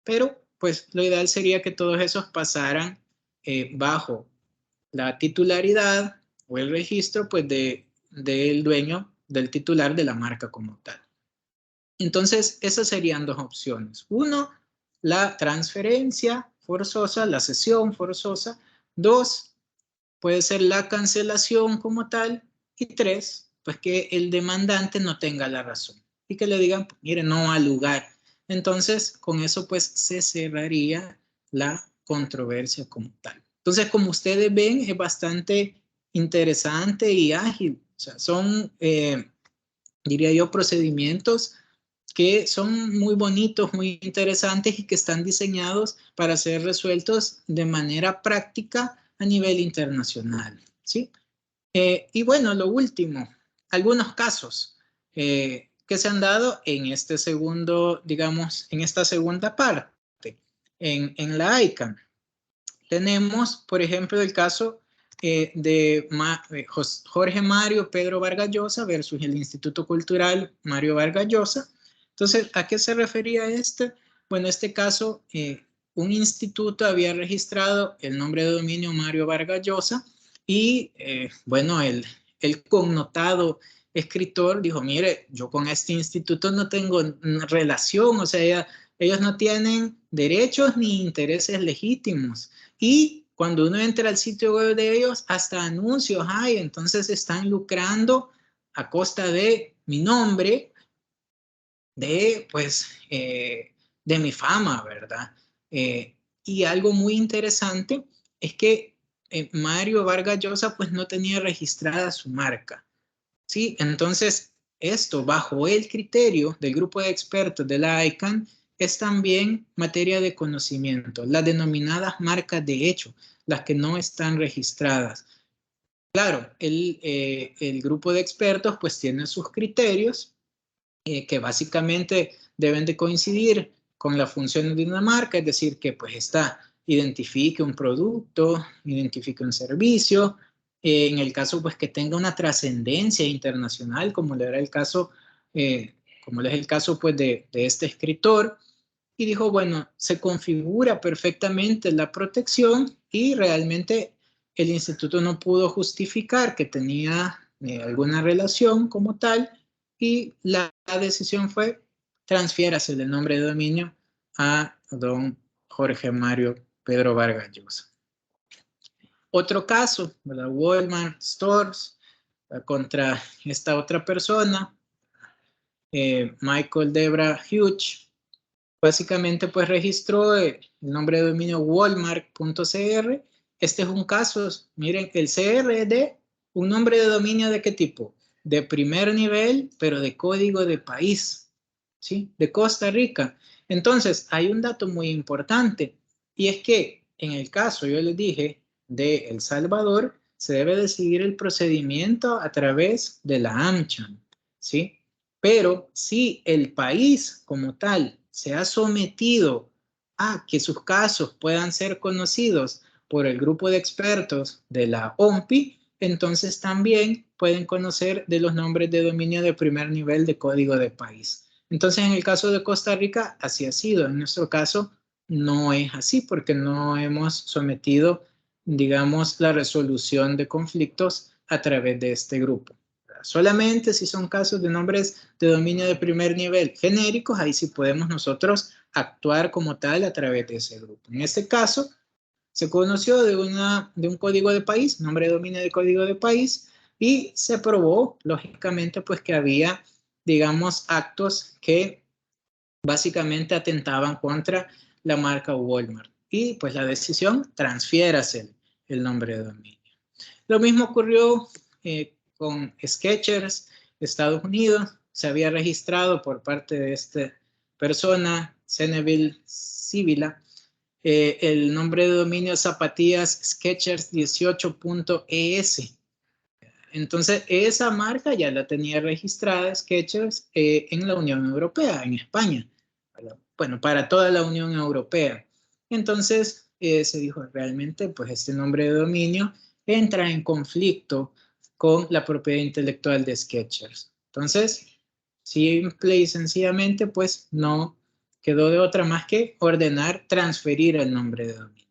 Pero, pues, lo ideal sería que todos esos pasaran bajo la titularidad o el registro, pues, del dueño, del titular de la marca como tal. Entonces, esas serían 2 opciones. 1, la transferencia forzosa, la cesión forzosa. 2, puede ser la cancelación como tal. Y 3, pues que el demandante no tenga la razón y que le digan, pues, mire, no va a lugar. Entonces, con eso pues se cerraría la controversia como tal. Entonces, como ustedes ven, es bastante interesante y ágil. O sea, son, diría yo, procedimientos que son muy bonitos, muy interesantes y que están diseñados para ser resueltos de manera práctica a nivel internacional, ¿sí? Y bueno, lo último, algunos casos que se han dado en este segundo, digamos, en esta segunda parte, en la ICANN. Tenemos, por ejemplo, el caso de Jorge Mario Pedro Vargas Llosa versus el Instituto Cultural Mario Vargas Llosa. Entonces, ¿a qué se refería este? Bueno, en este caso, un instituto había registrado el nombre de dominio Mario Vargas Llosa y, bueno, el connotado escritor dijo, mire, yo con este instituto no tengo relación, o sea, ellos no tienen derechos ni intereses legítimos. Y cuando uno entra al sitio web de ellos, hasta anuncios hay, entonces están lucrando a costa de mi nombre, de, pues, de mi fama, ¿verdad? Y algo muy interesante es que Mario Vargas Llosa, pues, no tenía registrada su marca, ¿sí? Entonces, esto, bajo el criterio del grupo de expertos de la ICANN, es también materia de conocimiento, las denominadas marcas de hecho, las que no están registradas. Claro, el grupo de expertos pues tiene sus criterios que básicamente deben de coincidir con la función de una marca, es decir, que pues identifique un producto, identifique un servicio, en el caso pues que tenga una trascendencia internacional, como le era el caso, como es el caso pues de este escritor, y dijo, bueno, se configura perfectamente la protección y realmente el instituto no pudo justificar que tenía alguna relación como tal y la decisión fue transfiérase el nombre de dominio a don Jorge Mario Pedro Vargas Llosa. Otro caso, ¿verdad? Walmart Stores contra esta otra persona, Michael Debra Hughes, básicamente pues registró el nombre de dominio walmart.cr. Este es un caso, miren, el CR es de un nombre de dominio ¿de qué tipo? De primer nivel, pero de código de país, ¿sí? De Costa Rica. Entonces, hay un dato muy importante, y es que en el caso, yo les dije, de El Salvador, se debe de seguir el procedimiento a través de la AmCham, ¿sí? Pero si el país como tal se ha sometido a que sus casos puedan ser conocidos por el grupo de expertos de la OMPI, entonces también pueden conocer de los nombres de dominio de primer nivel de código de país. Entonces, en el caso de Costa Rica, así ha sido. En nuestro caso, no es así porque no hemos sometido, digamos, la resolución de conflictos a través de este grupo. Solamente si son casos de nombres de dominio de primer nivel genéricos, ahí sí podemos nosotros actuar como tal a través de ese grupo. En este caso, se conoció de un código de país, nombre de dominio de código de país, y se probó, lógicamente, pues que había, digamos, actos que básicamente atentaban contra la marca Walmart. Y pues la decisión, transfiérase el nombre de dominio. Lo mismo ocurrió con Skechers, Estados Unidos. Se había registrado por parte de esta persona, Ceneville Sibila, el nombre de dominio zapatillas Skechers 18.es. Entonces, esa marca ya la tenía registrada Skechers en la Unión Europea, en España. Bueno, para toda la Unión Europea. Entonces, se dijo realmente, pues este nombre de dominio entra en conflicto con la propiedad intelectual de Skechers. Entonces, simple y sencillamente, pues no quedó de otra más que ordenar transferir el nombre de dominio.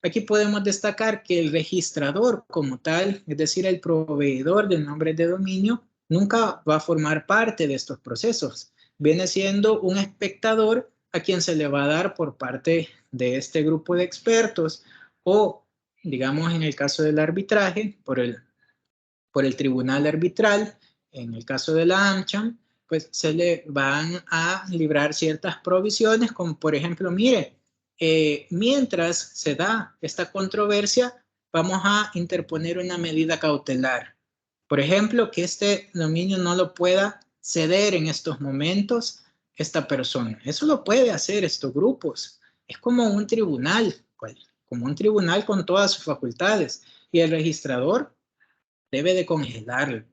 Aquí podemos destacar que el registrador como tal, es decir, el proveedor de nombres de dominio, nunca va a formar parte de estos procesos. Viene siendo un espectador a quien se le va a dar por parte de este grupo de expertos o, digamos, en el caso del arbitraje, por el tribunal arbitral, en el caso de la AmCham, pues se le van a librar ciertas provisiones, como por ejemplo, mire, mientras se da esta controversia, vamos a interponer una medida cautelar. Por ejemplo, que este dominio no lo pueda ceder en estos momentos esta persona. Eso lo puede hacer estos grupos. Es como un tribunal con todas sus facultades. Y el registrador debe de congelarlo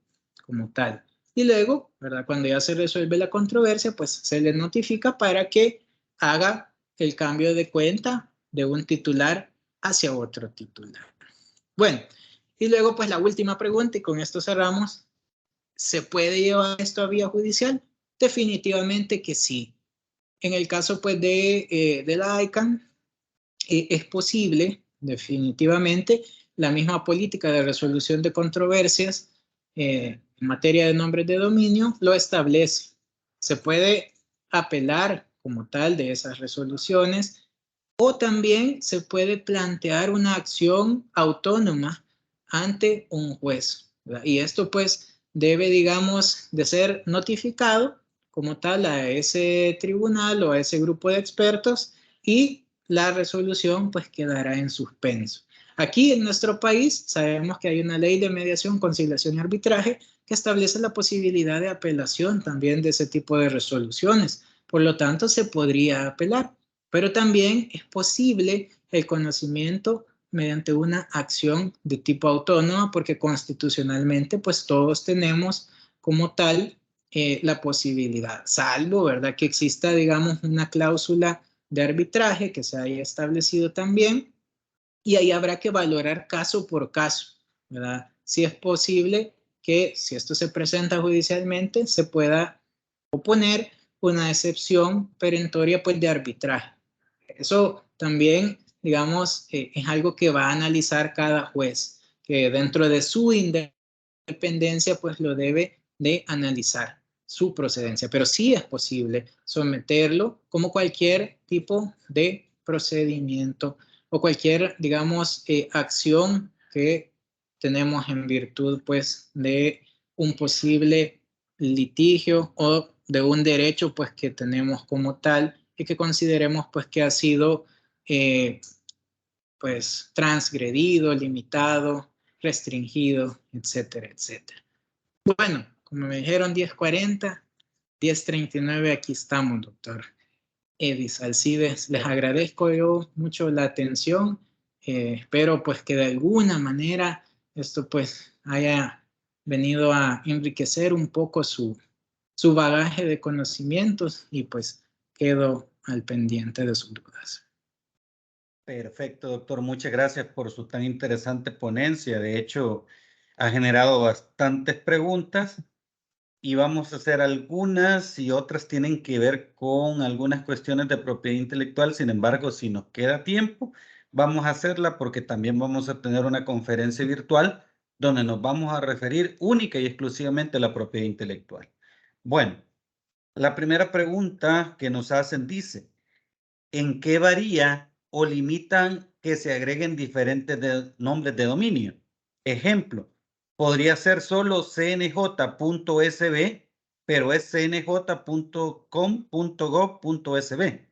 como tal. Y luego, ¿verdad? Cuando ya se resuelve la controversia, pues se le notifica para que haga el cambio de cuenta de un titular hacia otro titular. Bueno, y luego pues la última pregunta, y con esto cerramos. ¿Se puede llevar esto a vía judicial? Definitivamente que sí. En el caso pues de la ICANN, es posible, definitivamente, la misma política de resolución de controversias en materia de nombres de dominio lo establece. Se puede apelar como tal de esas resoluciones o también se puede plantear una acción autónoma ante un juez, ¿verdad? Y esto pues debe, digamos, de ser notificado como tal a ese tribunal o a ese grupo de expertos y la resolución pues quedará en suspenso. Aquí en nuestro país sabemos que hay una ley de mediación, conciliación y arbitraje que establece la posibilidad de apelación también de ese tipo de resoluciones. Por lo tanto, se podría apelar, pero también es posible el conocimiento mediante una acción de tipo autónoma porque constitucionalmente pues todos tenemos como tal la posibilidad, salvo, ¿verdad?, que exista, digamos, una cláusula de arbitraje que se haya establecido también, y ahí habrá que valorar caso por caso, ¿verdad? Si es posible que, si esto se presenta judicialmente, se pueda oponer una excepción perentoria pues, de arbitraje. Eso también, digamos, es algo que va a analizar cada juez, que dentro de su independencia, pues lo debe de analizar su procedencia, pero sí es posible someterlo como cualquier tipo de procedimiento o cualquier, digamos, acción que tenemos en virtud, pues, de un posible litigio o de un derecho, pues, que tenemos como tal y que consideremos pues que ha sido pues transgredido, limitado, restringido, etcétera, etcétera. Bueno, como me dijeron 10:40, 10:39, aquí estamos, doctor Edis Alcides. Les agradezco yo mucho la atención. Espero pues que de alguna manera esto pues haya venido a enriquecer un poco su bagaje de conocimientos y pues quedo al pendiente de sus dudas. Perfecto, doctor. Muchas gracias por su tan interesante ponencia. De hecho, ha generado bastantes preguntas y vamos a hacer algunas y otras tienen que ver con algunas cuestiones de propiedad intelectual. Sin embargo, si nos queda tiempo, vamos a hacerla porque también vamos a tener una conferencia virtual donde nos vamos a referir única y exclusivamente a la propiedad intelectual. Bueno, la primera pregunta que nos hacen dice, ¿en qué varía o limitan que se agreguen diferentes nombres de dominio? Ejemplo, podría ser solo cnj.sb, pero es cnj.com.gov.sb.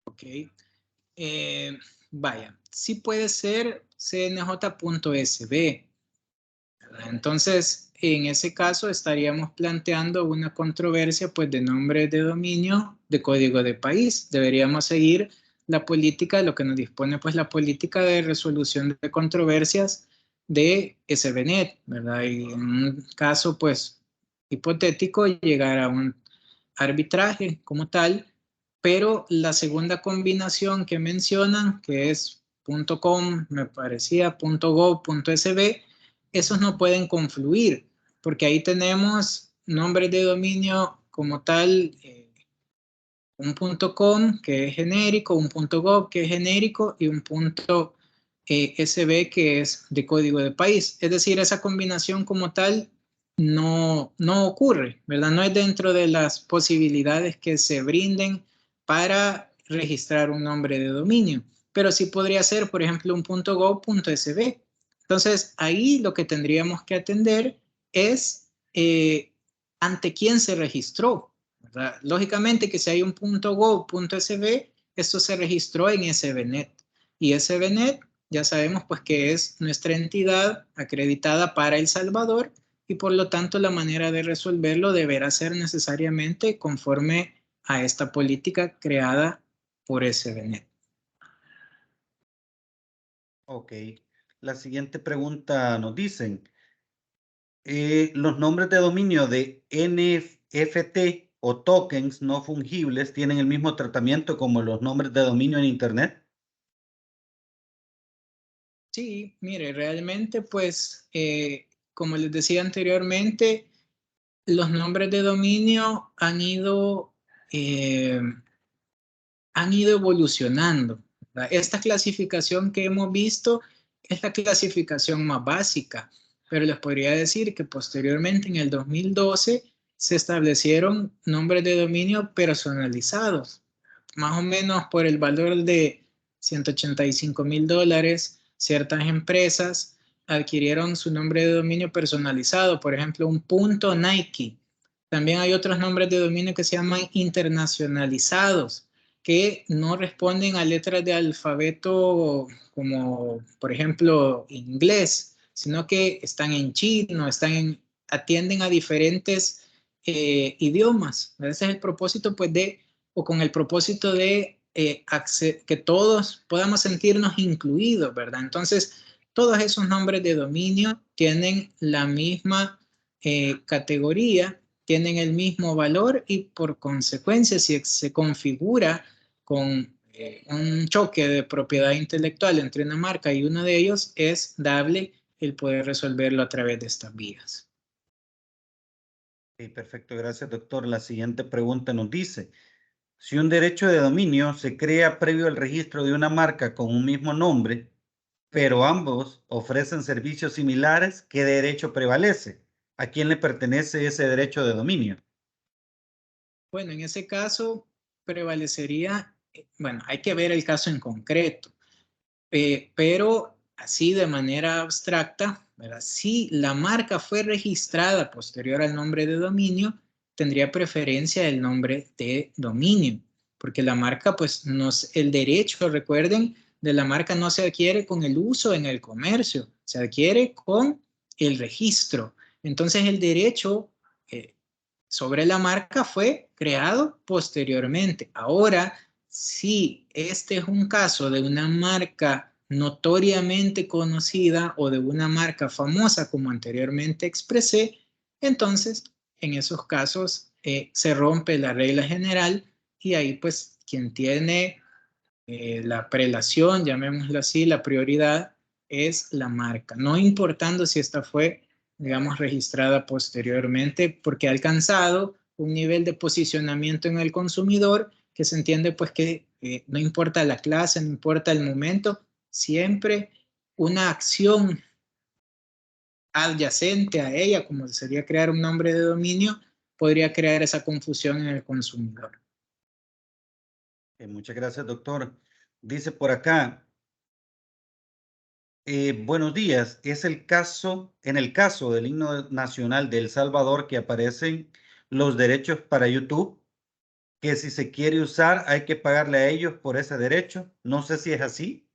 Ok. Vaya, sí puede ser cnj.sb. Entonces, en ese caso estaríamos planteando una controversia pues de nombre de dominio de código de país. Deberíamos seguir la política, lo que nos dispone pues la política de resolución de controversias de SBNet, ¿verdad? Y en un caso pues hipotético llegar a un arbitraje como tal, pero la segunda combinación que mencionan, que es .com, me parecía, .gov.sb, esos no pueden confluir, porque ahí tenemos nombres de dominio como tal, un .com que es genérico, un .gov que es genérico y un .sb que es de código de país. Es decir, esa combinación como tal no ocurre, ¿verdad? No es dentro de las posibilidades que se brinden para registrar un nombre de dominio, pero sí podría ser, por ejemplo, un .gov.sb. Entonces, ahí lo que tendríamos que atender es ante quién se registró, ¿verdad? Lógicamente que si hay un .gov.sb, esto se registró en SBNet. Y SBNet ya sabemos pues que es nuestra entidad acreditada para El Salvador y por lo tanto la manera de resolverlo deberá ser necesariamente conforme a esta política creada por SBNet. Ok. La siguiente pregunta nos dicen, los nombres de dominio de NFT o tokens no fungibles tienen el mismo tratamiento como los nombres de dominio en Internet. Sí, mire, realmente pues, como les decía anteriormente, los nombres de dominio han ido evolucionando, ¿verdad? Esta clasificación que hemos visto es la clasificación más básica, pero les podría decir que posteriormente en el 2012 se establecieron nombres de dominio personalizados, más o menos por el valor de $185,000, ciertas empresas adquirieron su nombre de dominio personalizado, por ejemplo, un .Nike. También hay otros nombres de dominio que se llaman internacionalizados, que no responden a letras de alfabeto como, por ejemplo, inglés, sino que están en chino, atienden a diferentes idiomas. Ese es el propósito, pues, o con el propósito de que todos podamos sentirnos incluidos, ¿verdad? Entonces, todos esos nombres de dominio tienen la misma categoría, tienen el mismo valor y por consecuencia, si se configura con un choque de propiedad intelectual entre una marca y uno de ellos, es dable el poder resolverlo a través de estas vías. Okay, perfecto, gracias, doctor. La siguiente pregunta nos dice, si un derecho de dominio se crea previo al registro de una marca con un mismo nombre, pero ambos ofrecen servicios similares, ¿qué derecho prevalece? ¿A quién le pertenece ese derecho de dominio? Bueno, en ese caso prevalecería, bueno, hay que ver el caso en concreto, pero así de manera abstracta, ¿verdad? Si la marca fue registrada posterior al nombre de dominio, tendría preferencia el nombre de dominio, porque la marca, pues, el derecho, recuerden, de la marca no se adquiere con el uso en el comercio, se adquiere con el registro. Entonces, el derecho sobre la marca fue creado posteriormente. Ahora, si este es un caso de una marca notoriamente conocida o de una marca famosa, como anteriormente expresé, entonces, en esos casos se rompe la regla general y ahí, pues, quien tiene la prelación, llamémoslo así, la prioridad es la marca, no importando si esta fue, digamos, registrada posteriormente, porque ha alcanzado un nivel de posicionamiento en el consumidor que se entiende pues que no importa la clase, no importa el momento, siempre una acción adyacente a ella, como sería crear un nombre de dominio, podría crear esa confusión en el consumidor. Muchas gracias, doctor. Dice por acá, buenos días. Es en el caso del himno nacional de El Salvador que aparecen los derechos para YouTube, que si se quiere usar hay que pagarle a ellos por ese derecho. No sé si es así.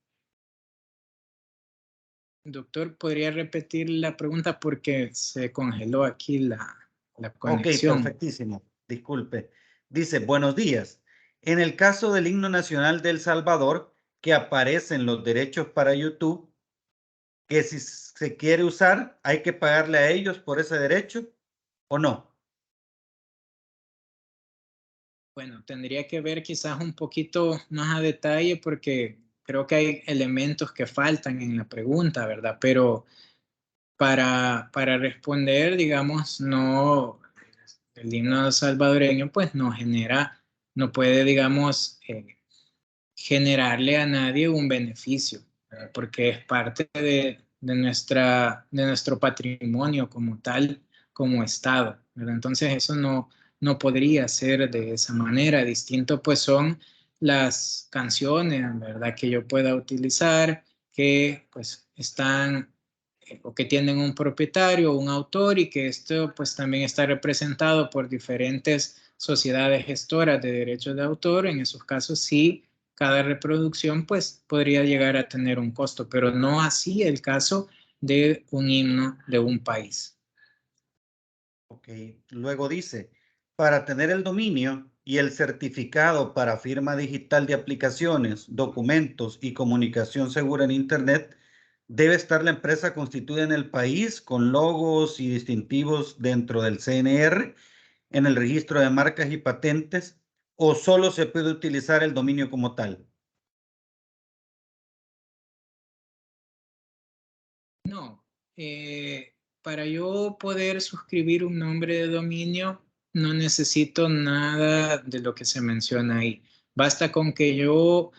Doctor, ¿podría repetir la pregunta porque se congeló aquí la Ok, conexión? perfectísimo. Disculpe. Dice, buenos días. En el caso del himno nacional de El Salvador, que aparecen los derechos para YouTube, que si se quiere usar, hay que pagarle a ellos por ese derecho o no. Bueno, tendría que ver quizás un poquito más a detalle porque creo que hay elementos que faltan en la pregunta, ¿verdad? Pero para responder, digamos, no, el himno salvadoreño pues no puede, digamos, generarle a nadie un beneficio, ¿verdad? Porque es parte de nuestro patrimonio como tal, como Estado, ¿verdad? Entonces eso no podría ser de esa manera. Distinto pues son las canciones, ¿verdad? Que yo pueda utilizar, que pues están o que tienen un propietario, un autor y que esto pues también está representado por diferentes sociedades gestoras de derechos de autor. En esos casos sí, cada reproducción pues podría llegar a tener un costo, pero no así el caso de un himno de un país. Ok, luego dice, para tener el dominio y el certificado para firma digital de aplicaciones, documentos y comunicación segura en Internet, debe estar la empresa constituida en el país con logos y distintivos dentro del CNR, en el registro de marcas y patentes, o solo se puede utilizar el dominio como tal. No, para yo poder suscribir un nombre de dominio no necesito nada de lo que se menciona ahí. Basta con que yo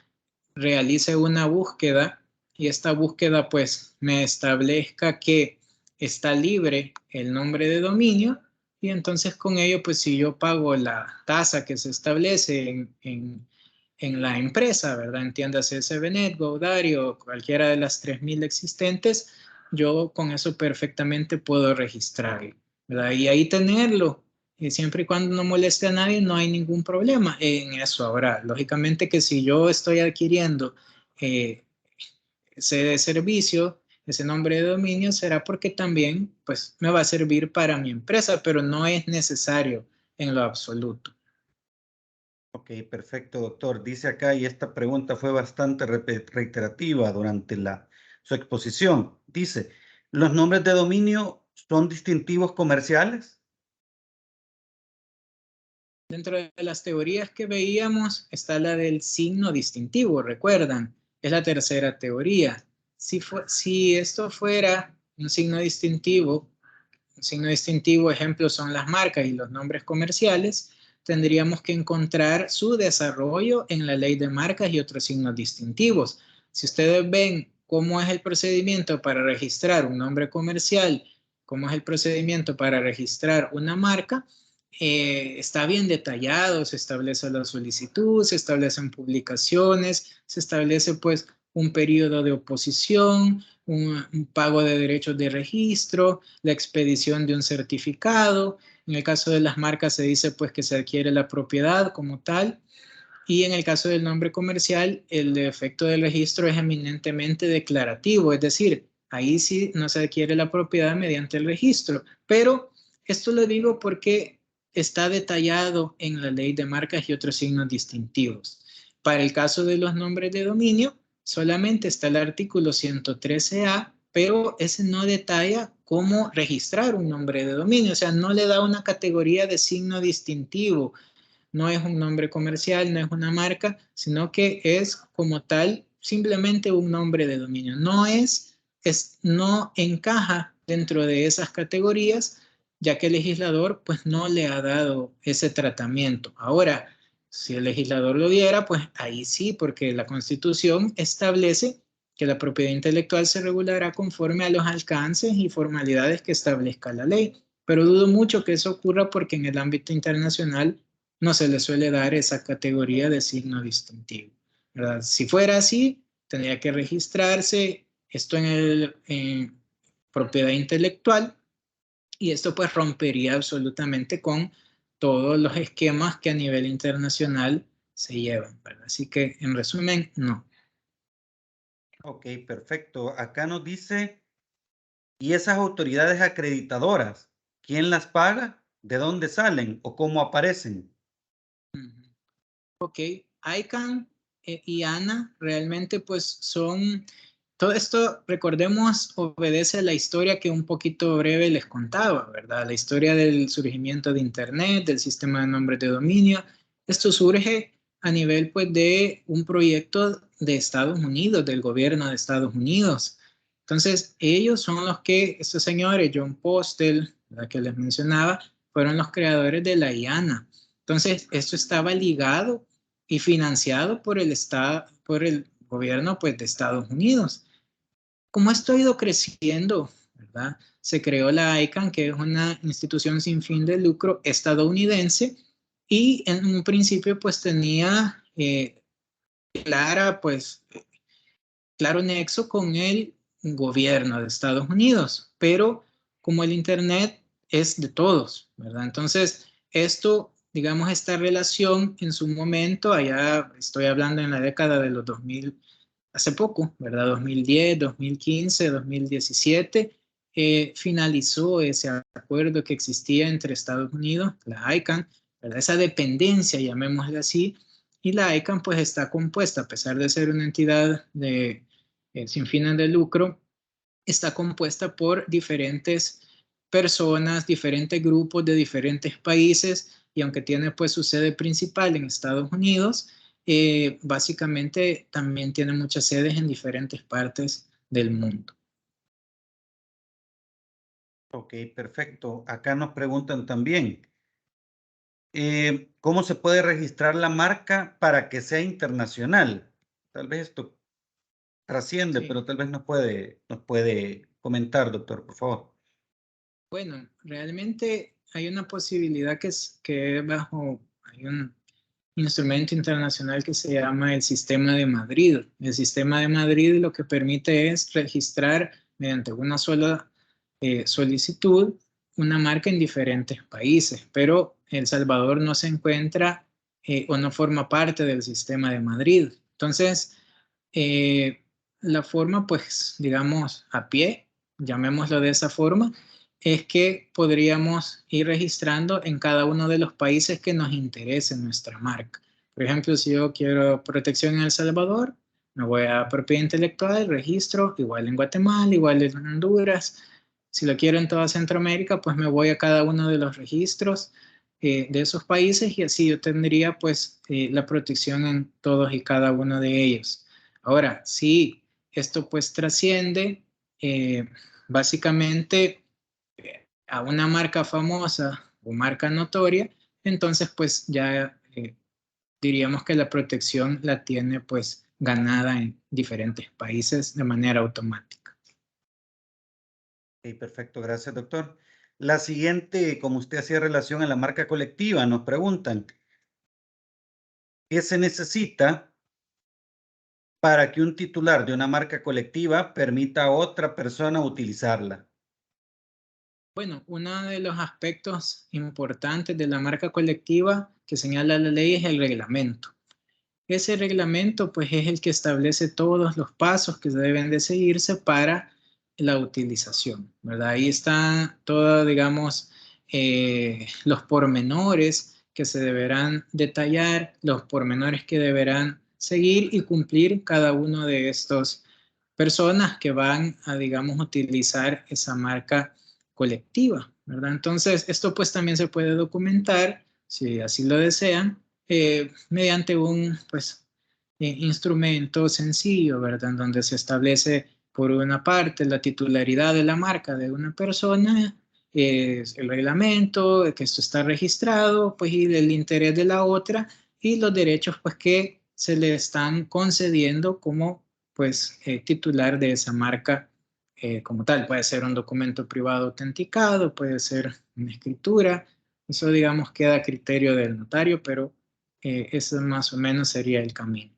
realice una búsqueda y esta búsqueda pues me establezca que está libre el nombre de dominio y entonces con ello pues si yo pago la tasa que se establece en la empresa, ¿verdad? Entiéndase SBNet, GoDaddy o cualquiera de las 3,000 existentes, yo con eso perfectamente puedo registrarlo, ¿verdad? Y ahí tenerlo. Y siempre y cuando no moleste a nadie, no hay ningún problema en eso. Ahora, lógicamente que si yo estoy adquiriendo ese servicio, ese nombre de dominio, será porque también pues, me va a servir para mi empresa, pero no es necesario en lo absoluto. Ok, perfecto, doctor. Dice acá, y esta pregunta fue bastante reiterativa durante su exposición. Dice, ¿los nombres de dominio son distintivos comerciales? Dentro de las teorías que veíamos está la del signo distintivo, ¿recuerdan? Es la tercera teoría. Si esto fuera un signo distintivo, ejemplo, son las marcas y los nombres comerciales, tendríamos que encontrar su desarrollo en la ley de marcas y otros signos distintivos. Si ustedes ven cómo es el procedimiento para registrar un nombre comercial, cómo es el procedimiento para registrar una marca, está bien detallado, se establece la solicitud, se establecen publicaciones, se establece pues un periodo de oposición, un pago de derechos de registro, la expedición de un certificado, En el caso de las marcas se dice pues que se adquiere la propiedad como tal. Y en el caso del nombre comercial, el efecto del registro es eminentemente declarativo, es decir, ahí sí no se adquiere la propiedad mediante el registro. Pero esto lo digo porque está detallado en la ley de marcas y otros signos distintivos. Para el caso de los nombres de dominio, solamente está el artículo 113A, pero ese no detalla cómo registrar un nombre de dominio, o sea, no le da una categoría de signo distintivo. No es un nombre comercial, no es una marca, sino que es como tal simplemente un nombre de dominio. No encaja dentro de esas categorías, ya que el legislador pues no le ha dado ese tratamiento. Ahora, si el legislador lo diera, pues ahí sí, porque la Constitución establece que la propiedad intelectual se regulará conforme a los alcances y formalidades que establezca la ley. Pero dudo mucho que eso ocurra porque en el ámbito internacional no se le suele dar esa categoría de signo distintivo, ¿verdad? Si fuera así, tendría que registrarse esto en propiedad intelectual y esto pues rompería absolutamente con todos los esquemas que a nivel internacional se llevan, ¿verdad? Así que en resumen, no. Ok, perfecto. Acá nos dice, ¿y esas autoridades acreditadoras, quién las paga? ¿De dónde salen o cómo aparecen? Ok, ICANN y ANA realmente pues son, todo esto recordemos obedece a la historia que un poquito breve les contaba, ¿verdad? La historia del surgimiento de Internet, del sistema de nombres de dominio. Esto surge a nivel pues de un proyecto de Estados Unidos, del gobierno de Estados Unidos. Entonces ellos son los que, estos señores, John Postel, la que les mencionaba, fueron los creadores de la IANA. Entonces esto estaba ligado y financiado por el Estado, por el gobierno pues, de Estados Unidos. Como esto ha ido creciendo, ¿verdad? Se creó la ICANN, que es una institución sin fin de lucro estadounidense, y en un principio pues tenía claro nexo con el gobierno de Estados Unidos, pero como el Internet es de todos, ¿verdad? Entonces, esto, digamos, esta relación en su momento, allá estoy hablando en la década de los 2000, hace poco, ¿verdad? 2010, 2015, 2017, finalizó ese acuerdo que existía entre Estados Unidos, la ICANN, ¿verdad? Esa dependencia, llamémosle así, y la ICANN pues está compuesta, a pesar de ser una entidad sin fines de lucro, está compuesta por diferentes personas, diferentes grupos de diferentes países, y aunque tiene pues su sede principal en Estados Unidos, básicamente también tiene muchas sedes en diferentes partes del mundo. Ok, perfecto. Acá nos preguntan también, ¿cómo se puede registrar la marca para que sea internacional? Tal vez esto trasciende, Sí. pero tal vez nos puede comentar, doctor, por favor. Bueno, realmente hay una posibilidad que es hay un instrumento internacional que se llama el Sistema de Madrid. El Sistema de Madrid lo que permite es registrar mediante una sola solicitud una marca en diferentes países, pero El Salvador no se encuentra o no forma parte del Sistema de Madrid. Entonces, la forma, pues, digamos, a pie, llamémoslo de esa forma, es que podríamos ir registrando en cada uno de los países que nos interese nuestra marca. Por ejemplo, si yo quiero protección en El Salvador, me voy a propiedad intelectual, registro, igual en Guatemala, igual en Honduras. Si lo quiero en toda Centroamérica, pues me voy a cada uno de los registros de esos países y así yo tendría pues la protección en todos y cada uno de ellos. Ahora, si esto pues trasciende básicamente a una marca famosa o marca notoria, entonces pues ya diríamos que la protección la tiene pues ganada en diferentes países de manera automática. Ok, perfecto, gracias, doctor. La siguiente, como usted hacía relación a la marca colectiva, nos preguntan, ¿qué se necesita para que un titular de una marca colectiva permita a otra persona utilizarla? Bueno, uno de los aspectos importantes de la marca colectiva que señala la ley es el reglamento. Ese reglamento pues es el que establece todos los pasos que deben de seguirse para la utilización, ¿verdad? Ahí están todos, digamos, los pormenores que se deberán detallar, los pormenores que deberán seguir y cumplir cada uno de estos personas que van a, digamos, utilizar esa marca colectiva, ¿verdad? Entonces, esto pues también se puede documentar, si así lo desean, mediante un pues, instrumento sencillo, ¿verdad? En donde se establece por una parte la titularidad de la marca de una persona, el reglamento, que esto está registrado, pues y el interés de la otra y los derechos pues que se le están concediendo como pues titular de esa marca como tal. Puede ser un documento privado autenticado, puede ser una escritura, eso digamos queda a criterio del notario, pero eso más o menos sería el camino.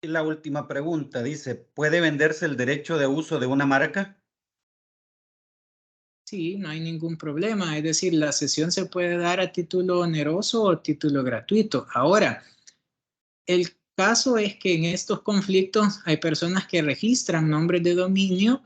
Y la última pregunta dice, ¿puede venderse el derecho de uso de una marca? Sí, no hay ningún problema. Es decir, la cesión se puede dar a título oneroso o título gratuito. Ahora, el caso es que en estos conflictos hay personas que registran nombres de dominio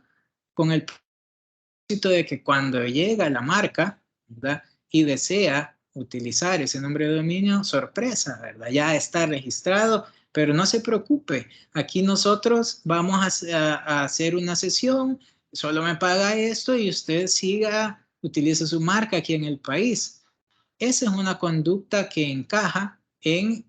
con el propósito de que cuando llega la marca, ¿verdad? Y desea utilizar ese nombre de dominio, sorpresa, ¿verdad? Ya está registrado, pero no se preocupe. Aquí nosotros vamos a hacer una sesión, solo me paga esto y usted siga, utilice su marca aquí en el país. Esa es una conducta que encaja en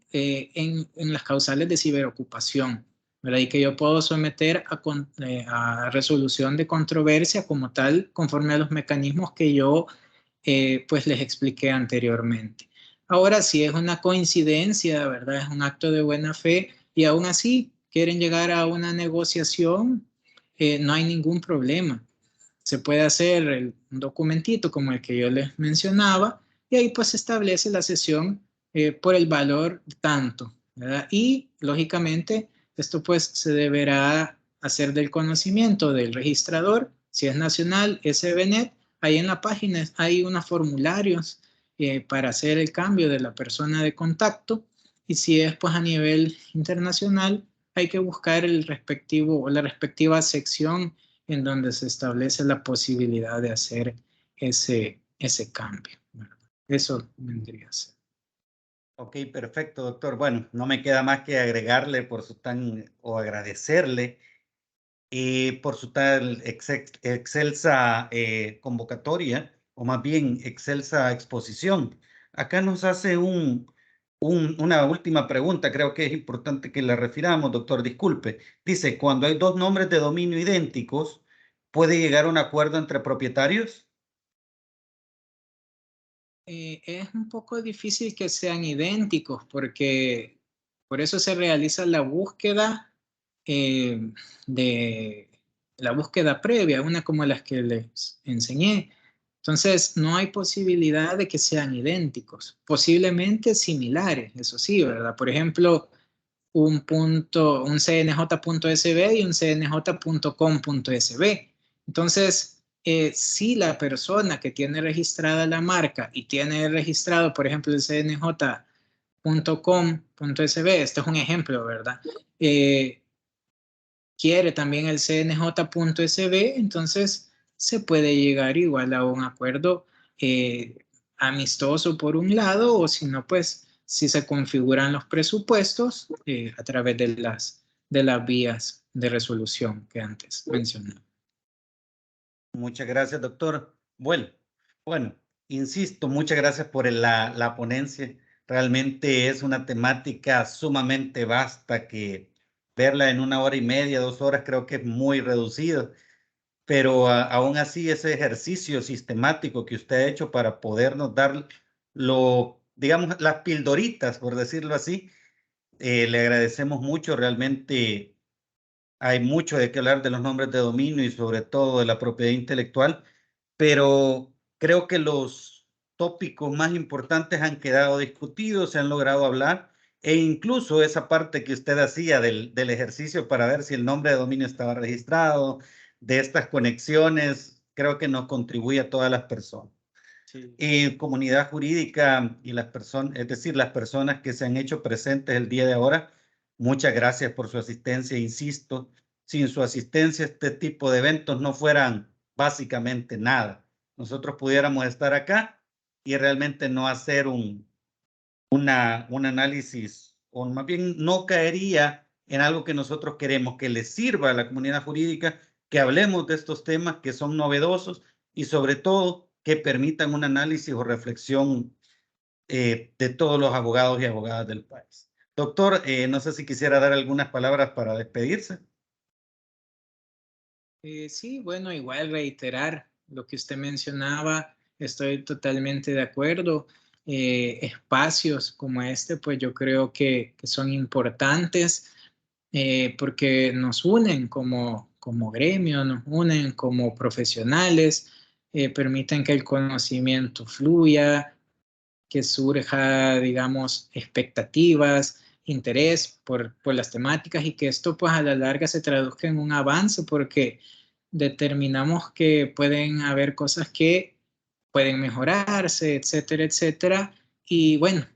las causales de ciberocupación, ¿verdad? Y que yo puedo someter a resolución de controversia como tal, conforme a los mecanismos que yo pues les expliqué anteriormente. Ahora, si es una coincidencia, ¿verdad? Es un acto de buena fe y aún así quieren llegar a una negociación, no hay ningún problema. Se puede hacer un documentito como el que yo les mencionaba y ahí pues se establece la cesión por el valor tanto, ¿verdad? Y lógicamente esto pues se deberá hacer del conocimiento del registrador, si es nacional, SBNet, ahí en la página hay unos formularios para hacer el cambio de la persona de contacto y si es pues a nivel internacional hay que buscar el respectivo o la respectiva sección en donde se establece la posibilidad de hacer ese cambio. Eso vendría a ser. Ok, perfecto, doctor. Bueno, no me queda más que agregarle por su o agradecerle por su tal excelsa convocatoria, o más bien excelsa exposición. Acá nos hace una última pregunta, creo que es importante que la refiramos, doctor, disculpe. Dice, cuando hay dos nombres de dominio idénticos, ¿puede llegar a un acuerdo entre propietarios? Es un poco difícil que sean idénticos porque por eso se realiza la búsqueda de la búsqueda previa, una como las que les enseñé. Entonces, no hay posibilidad de que sean idénticos, posiblemente similares, eso sí, ¿verdad? Por ejemplo, un cnj.sb y un cnj.com.sb. Entonces, si la persona que tiene registrada la marca y tiene registrado, por ejemplo, el cnj.com.sb, este es un ejemplo, ¿verdad? Quiere también el cnj.sb, entonces se puede llegar igual a un acuerdo amistoso por un lado, o si no, pues si se configuran los presupuestos a través de las vías de resolución que antes mencioné. Muchas gracias, doctor. Bueno, insisto, muchas gracias por la ponencia. Realmente es una temática sumamente vasta que verla en 1 hora y media, 2 horas, creo que es muy reducido. Pero aún así ese ejercicio sistemático que usted ha hecho para podernos dar digamos, las pildoritas, por decirlo así, le agradecemos mucho. Realmente hay mucho de qué hablar de los nombres de dominio y sobre todo de la propiedad intelectual, pero creo que los tópicos más importantes han quedado discutidos, se han logrado hablar, e incluso esa parte que usted hacía del ejercicio para ver si el nombre de dominio estaba registrado, de estas conexiones, creo que nos contribuye a todas las personas. Sí. Comunidad jurídica y las personas, es decir, las personas que se han hecho presentes el día de ahora, muchas gracias por su asistencia. Insisto, sin su asistencia este tipo de eventos no fueran básicamente nada. Nosotros pudiéramos estar acá y realmente no hacer un análisis, o más bien no caería en algo que nosotros queremos, que les sirva a la comunidad jurídica, que hablemos de estos temas que son novedosos y sobre todo que permitan un análisis o reflexión de todos los abogados y abogadas del país. Doctor, no sé si quisiera dar algunas palabras para despedirse. Sí, bueno, igual reiterar lo que usted mencionaba, estoy totalmente de acuerdo. Espacios como este, pues yo creo que son importantes porque nos unen como gremio, nos unen como profesionales, permiten que el conocimiento fluya, que surja, digamos, expectativas, interés por las temáticas y que esto pues a la larga se traduzca en un avance porque determinamos que pueden haber cosas que pueden mejorarse, etcétera, etcétera. Y bueno,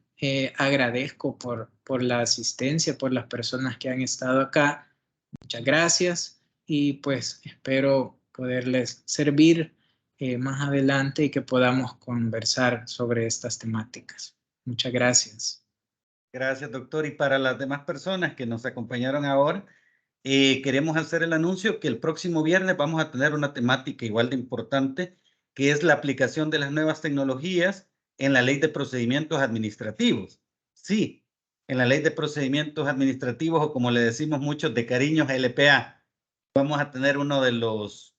agradezco por la asistencia, por las personas que han estado acá. Muchas gracias y pues espero poderles servir más adelante y que podamos conversar sobre estas temáticas. Muchas gracias. Gracias, doctor. Y para las demás personas que nos acompañaron ahora, queremos hacer el anuncio que el próximo viernes vamos a tener una temática igual de importante, que es la aplicación de las nuevas tecnologías en la Ley de Procedimientos Administrativos. Sí, en la Ley de Procedimientos Administrativos, o como le decimos muchos de cariño, LPA. Vamos a tener uno de los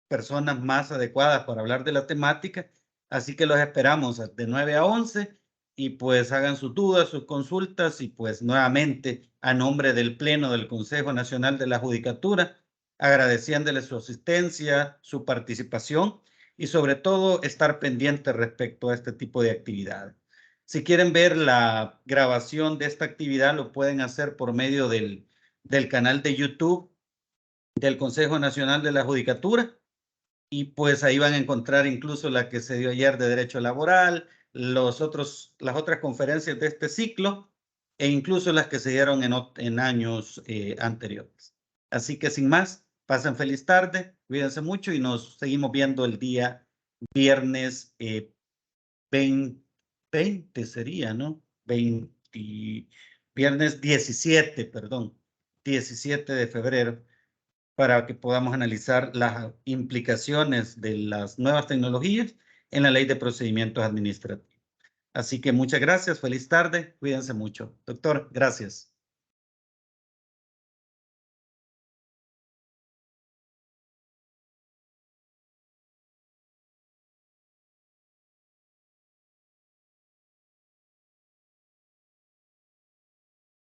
personas más adecuadas para hablar de la temática, así que los esperamos de 9 a 11 y pues hagan sus dudas, sus consultas y pues nuevamente a nombre del Pleno del Consejo Nacional de la Judicatura, agradeciéndole su asistencia, su participación y sobre todo estar pendiente respecto a este tipo de actividades. Si quieren ver la grabación de esta actividad, lo pueden hacer por medio del canal de YouTube del Consejo Nacional de la Judicatura. Y pues ahí van a encontrar incluso la que se dio ayer de Derecho Laboral, las otras conferencias de este ciclo e incluso las que se dieron en años anteriores. Así que sin más, pasen feliz tarde, cuídense mucho y nos seguimos viendo el día viernes 20 sería, ¿no? Viernes 17, perdón, 17 de febrero, para que podamos analizar las implicaciones de las nuevas tecnologías en la Ley de Procedimientos Administrativos. Así que muchas gracias, feliz tarde, cuídense mucho. Doctor, gracias.